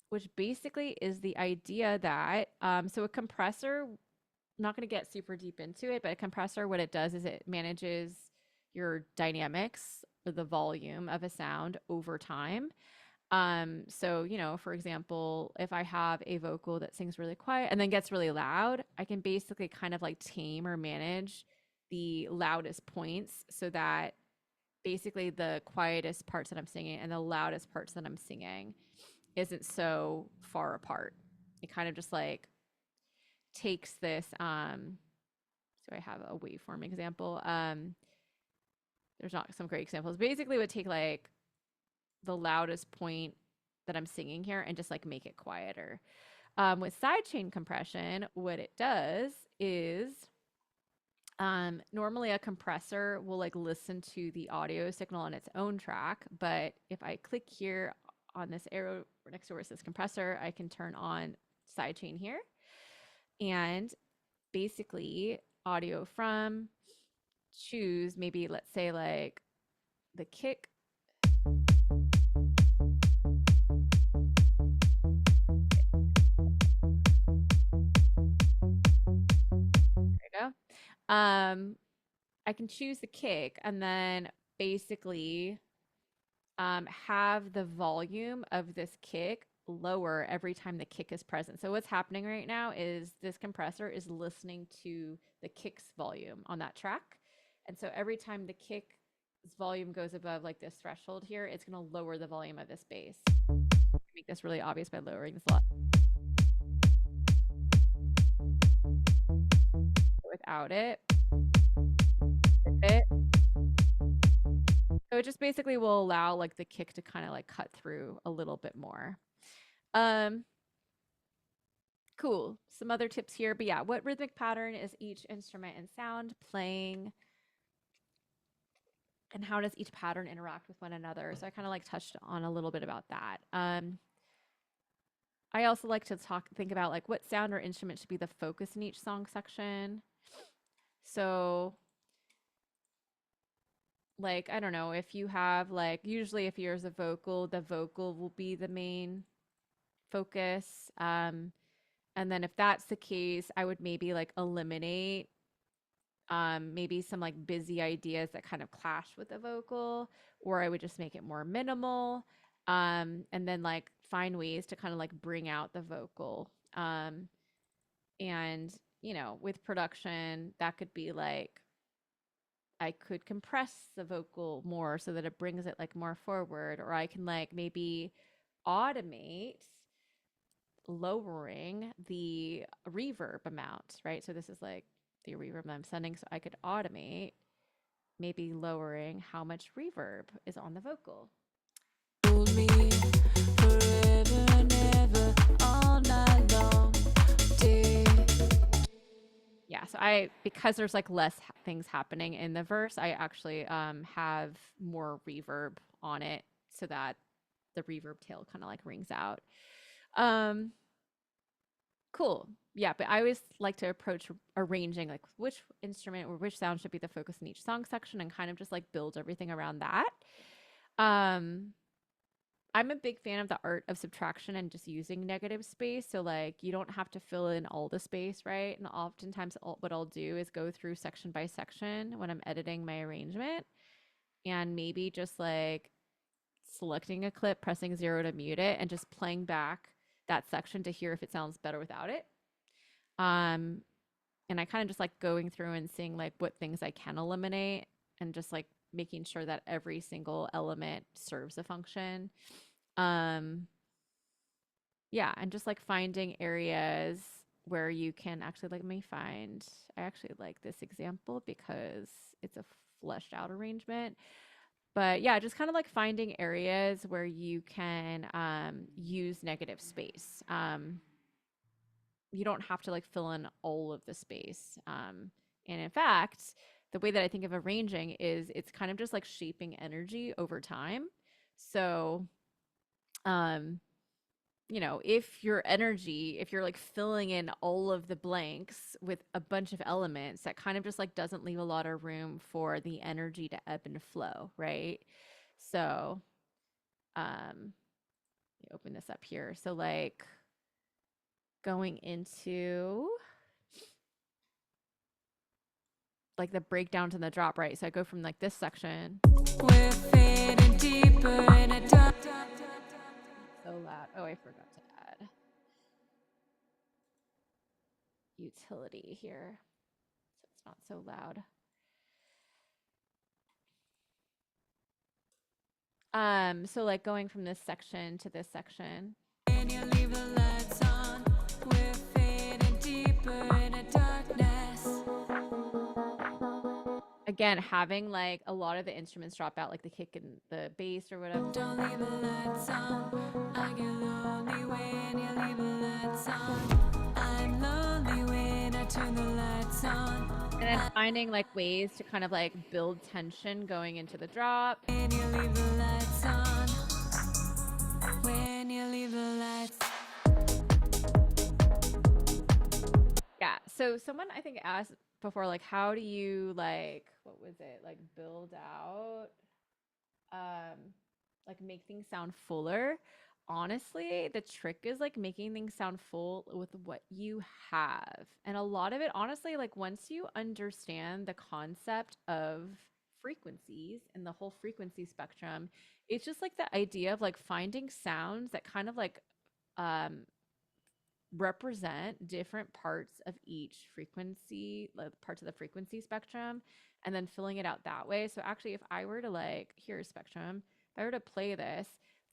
Speaker 1: which basically is the idea that so a compressor, I'm not going to get super deep into it, but a compressor, what it does is it manages your dynamics or the volume of a sound over time. So, for example, if I have a vocal that sings really quiet and then gets really loud, I can basically kind of like tame or manage the loudest points so that basically the quietest parts that I'm singing and the loudest parts that I'm singing isn't so far apart. It kind of just like takes this so I have a waveform example. There's not some great examples. Basically, it would take like the loudest point that I'm singing here and just like make it quieter. With sidechain compression, what it does is normally a compressor will like listen to the audio signal on its own track, but if I click here on this arrow next to where it says compressor, I can turn on sidechain here. And basically, audio from, choose maybe, let's say, like the kick. There you go. I can choose the kick and then basically have the volume of this kick lower every time the kick is present. So what's happening right now is this compressor is listening to the kick's volume on that track. And so every time the kick's volume goes above like this threshold here, it's going to lower the volume of this bass. Make this really obvious by lowering this a lot. Without it. So it just basically will allow like the kick to kind of like cut through a little bit more. Cool. Some other tips here, but yeah, what rhythmic pattern is each instrument and sound playing? And how does each pattern interact with one another? So I kind of like touched on a little bit about that. I also like to think about like what sound or instrument should be the focus in each song section. So like, I don't know, if you have like, usually if there's a vocal, the vocal will be the main focus. And then if that's the case, I would maybe like eliminate maybe some like busy ideas that kind of clash with the vocal, or I would just make it more minimal. And then like find ways to kind of like bring out the vocal. And, you know, with production, that could be like, I could compress the vocal more so that it brings it like more forward, or I can like maybe automate lowering the reverb amount, right? So this is like the reverb I'm sending. So I could automate maybe lowering how much reverb is on the vocal. Yeah, so because there's like less things happening in the verse, I actually have more reverb on it so that the reverb tail kind of like rings out. Cool. Yeah, but I always like to approach arranging like which instrument or which sound should be the focus in each song section and kind of just like build everything around that. I'm a big fan of the art of subtraction and just using negative space. So like you don't have to fill in all the space, right? And oftentimes what I'll do is go through section by section when I'm editing my arrangement and maybe just like selecting a clip, pressing 0 to mute it, and just playing back that section to hear if it sounds better without it. And I kind of just like going through and seeing like what things I can eliminate and just like making sure that every single element serves a function. Yeah, and just like finding areas where you can actually like, I actually like this example because it's a fleshed out arrangement. But yeah, just kind of like finding areas where you can use negative space. You don't have to like fill in all of the space. And in fact, the way that I think of arranging is it's kind of just like shaping energy over time. So, you know, if you're like filling in all of the blanks with a bunch of elements, that kind of just like doesn't leave a lot of room for the energy to ebb and flow, right? So, let me open this up here. So like going into like the breakdowns and the drop, right? So I go from like this section. We're fading deeper in a dark. So loud. Oh, I forgot to add utility here so it's not so loud. So like going from this section to this section. When you leave the lights on, we're fading deeper in a darkness. Again, having like a lot of the instruments drop out, like the kick and the bass or whatever. Don't leave the lights on. I get lonely when you leave the lights on. I'm lonely when I turn the lights on. And then finding like ways to kind of like build tension going into the drop. When you leave the lights on. So someone I think asked before, like, how do you like what was it like build out um like make things sound fuller? Honestly, the trick is like making things sound full with what you have. And a lot of it, honestly, like once you understand the concept of frequencies and the whole frequency spectrum, it's just like the idea of like finding sounds that kind of like um represent different parts of each frequency, like parts of the frequency spectrum, and then filling it out that way. So actually, if I were to like, here's spectrum, if I were to play this,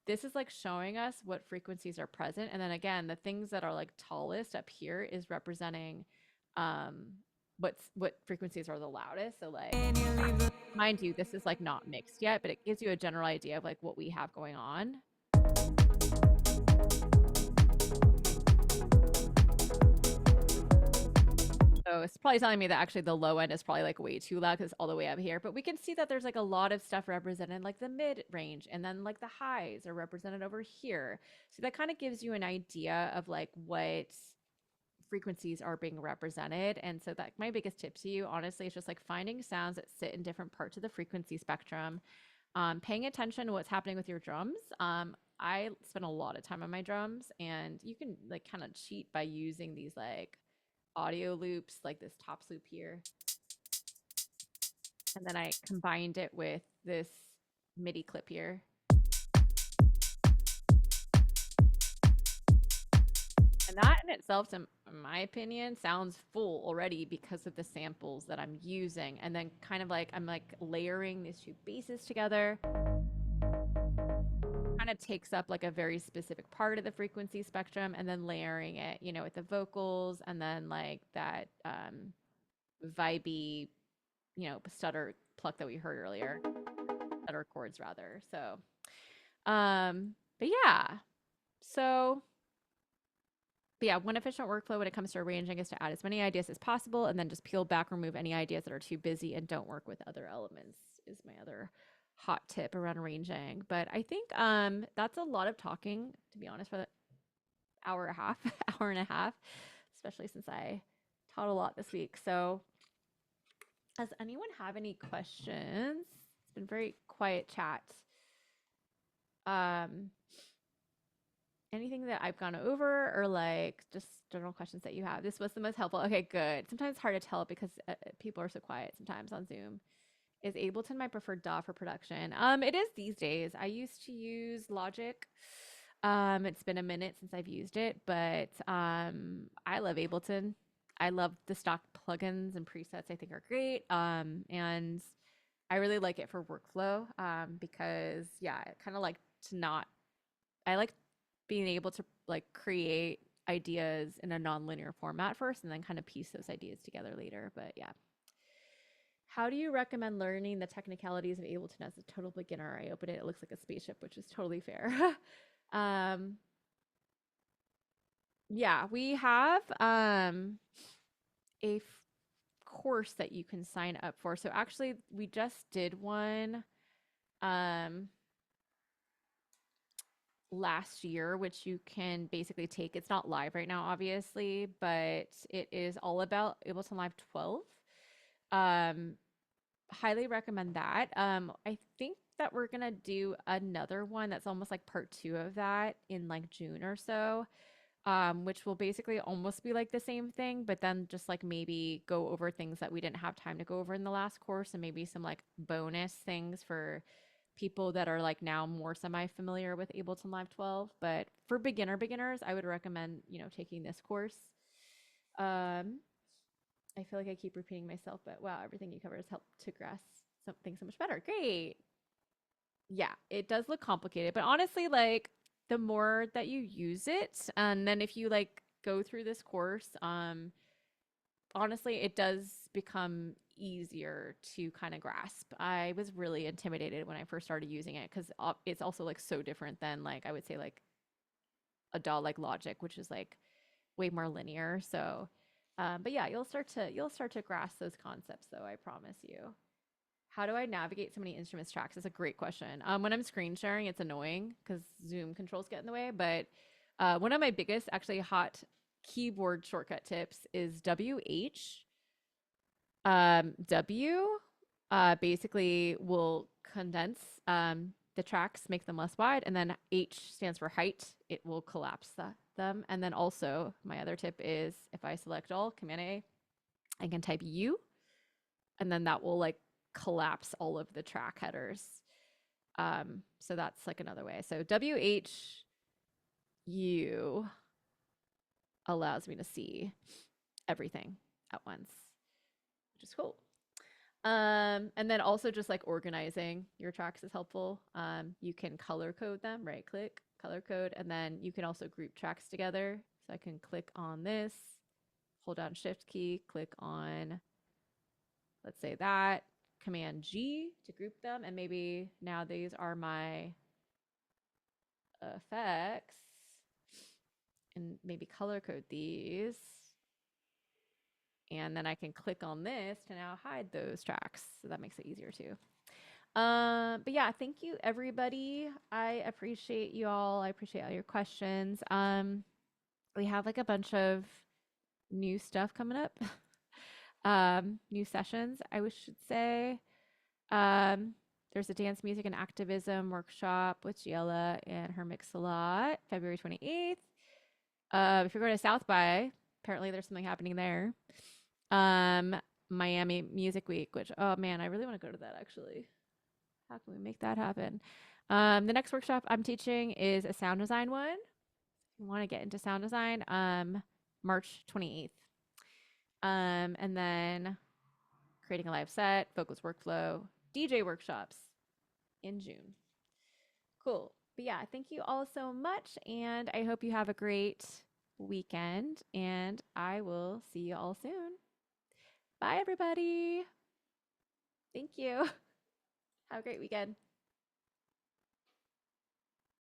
Speaker 1: this is like showing us what frequencies are present. And then again, the things that are like tallest up here is representing um what frequencies are the loudest. So like mind you, this is like not mixed yet, but it gives you a general idea of like what we have going on. So it's probably telling me that actually the low end is probably like way too loud because it's all the way up here. But we can see that there's like a lot of stuff represented, like the mid range, and then like the highs are represented over here. So that kind of gives you an idea of like what frequencies are being represented. And so that my biggest tip to you, honestly, is just like finding sounds that sit in different parts of the frequency spectrum, paying attention to what's happening with your drums. I spend a lot of time on my drums, and you can like kind of cheat by using these like audio loops like this tops loop here. And then I combined it with this MIDI clip here. And that in itself, in my opinion, sounds full already because of the samples that I'm using. And then kind of like I'm like layering these two basses together. Kind of takes up like a very specific part of the frequency spectrum and then layering it, you know, with the vocals and then like that vibey, you know, stutter pluck that we heard earlier, stutter chords rather. So, but yeah, so, but yeah, one efficient workflow when it comes to arranging is to add as many ideas as possible and then just peel back, remove any ideas that are too busy and don't work with other elements, is my other hot tip around arranging. But I think that's a lot of talking, to be honest, for the hour and a half, hour and a half, especially since I taught a lot this week. So does anyone have any questions? It's been very quiet chat. Um, anything that I've gone over or like just general questions that you have? This was the most helpful. Okay, good. Sometimes it's hard to tell because people are so quiet sometimes on Zoom. Is Ableton my preferred DAW for production? It is these days. I used to use Logic. It's been a minute since I've used it, but I love Ableton. I love the stock plugins and presets. I think are great. And I really like it for workflow. Because yeah, I kind of like to not. I like being able to like create ideas in a non-linear format first, and then kind of piece those ideas together later. But yeah. How do you recommend learning the technicalities of Ableton as a total beginner? I open it, it looks like a spaceship, which is totally fair. um, yeah, we have a course that you can sign up for. So actually, we just did one um, last year, which you can basically take. It's not live right now, obviously, but it is all about Ableton Live 12. Um, highly recommend that. I think that we're gonna do another one that's almost like part two of that in like June or so, which will basically almost be like the same thing, but then just like maybe go over things that we didn't have time to go over in the last course, and maybe some like bonus things for people that are like now more semi-familiar with Ableton Live 12. But for beginners, I would recommend, you know, taking this course. Um, I feel like I keep repeating myself, but wow, everything you cover has helped to grasp something so much better. Great. Yeah, it does look complicated, but honestly, like the more that you use it, and then if you like go through this course, honestly, it does become easier to kind of grasp. I was really intimidated when I first started using it because it's also like so different than like I would say like a DAW like Logic, which is like way more linear. So, but yeah, you'll start to grasp those concepts, though. I promise you. How do I navigate so many instruments tracks? That's a great question. When I'm screen sharing, it's annoying because Zoom controls get in the way. But one of my biggest actually hot keyboard shortcut tips is WH. W basically will condense the tracks, make them less wide, and then H stands for height. It will collapse them. And then also, my other tip is if I select all, Command A, I can type U, and then that will like collapse all of the track headers. So that's like another way. So WHU allows me to see everything at once, which is cool. And then also just like organizing your tracks is helpful. You can color code them, right click, color code, and then you can also group tracks together. So I can click on this, hold down shift key, click on, let's say that, command G to group them. And maybe now these are my effects and maybe color code these. And then I can click on this to now hide those tracks. So that makes it easier too. But yeah, thank you everybody. I appreciate you all. I appreciate all your questions. We have like a bunch of new stuff coming up. New sessions, I should say. There's a dance music and activism workshop with Giella and her Mix a Lot, February 28th. If you're going to South by, apparently there's something happening there. Miami Music Week, which, oh man, I really want to go to that actually. How can we make that happen? The next workshop I'm teaching is a sound design one. If you want to get into sound design, March 28th. And then creating a live set, vocals workflow, DJ workshops in June. Cool. But yeah, thank you all so much. And I hope you have a great weekend. And I will see you all soon. Bye, everybody. Thank you. Have a great weekend.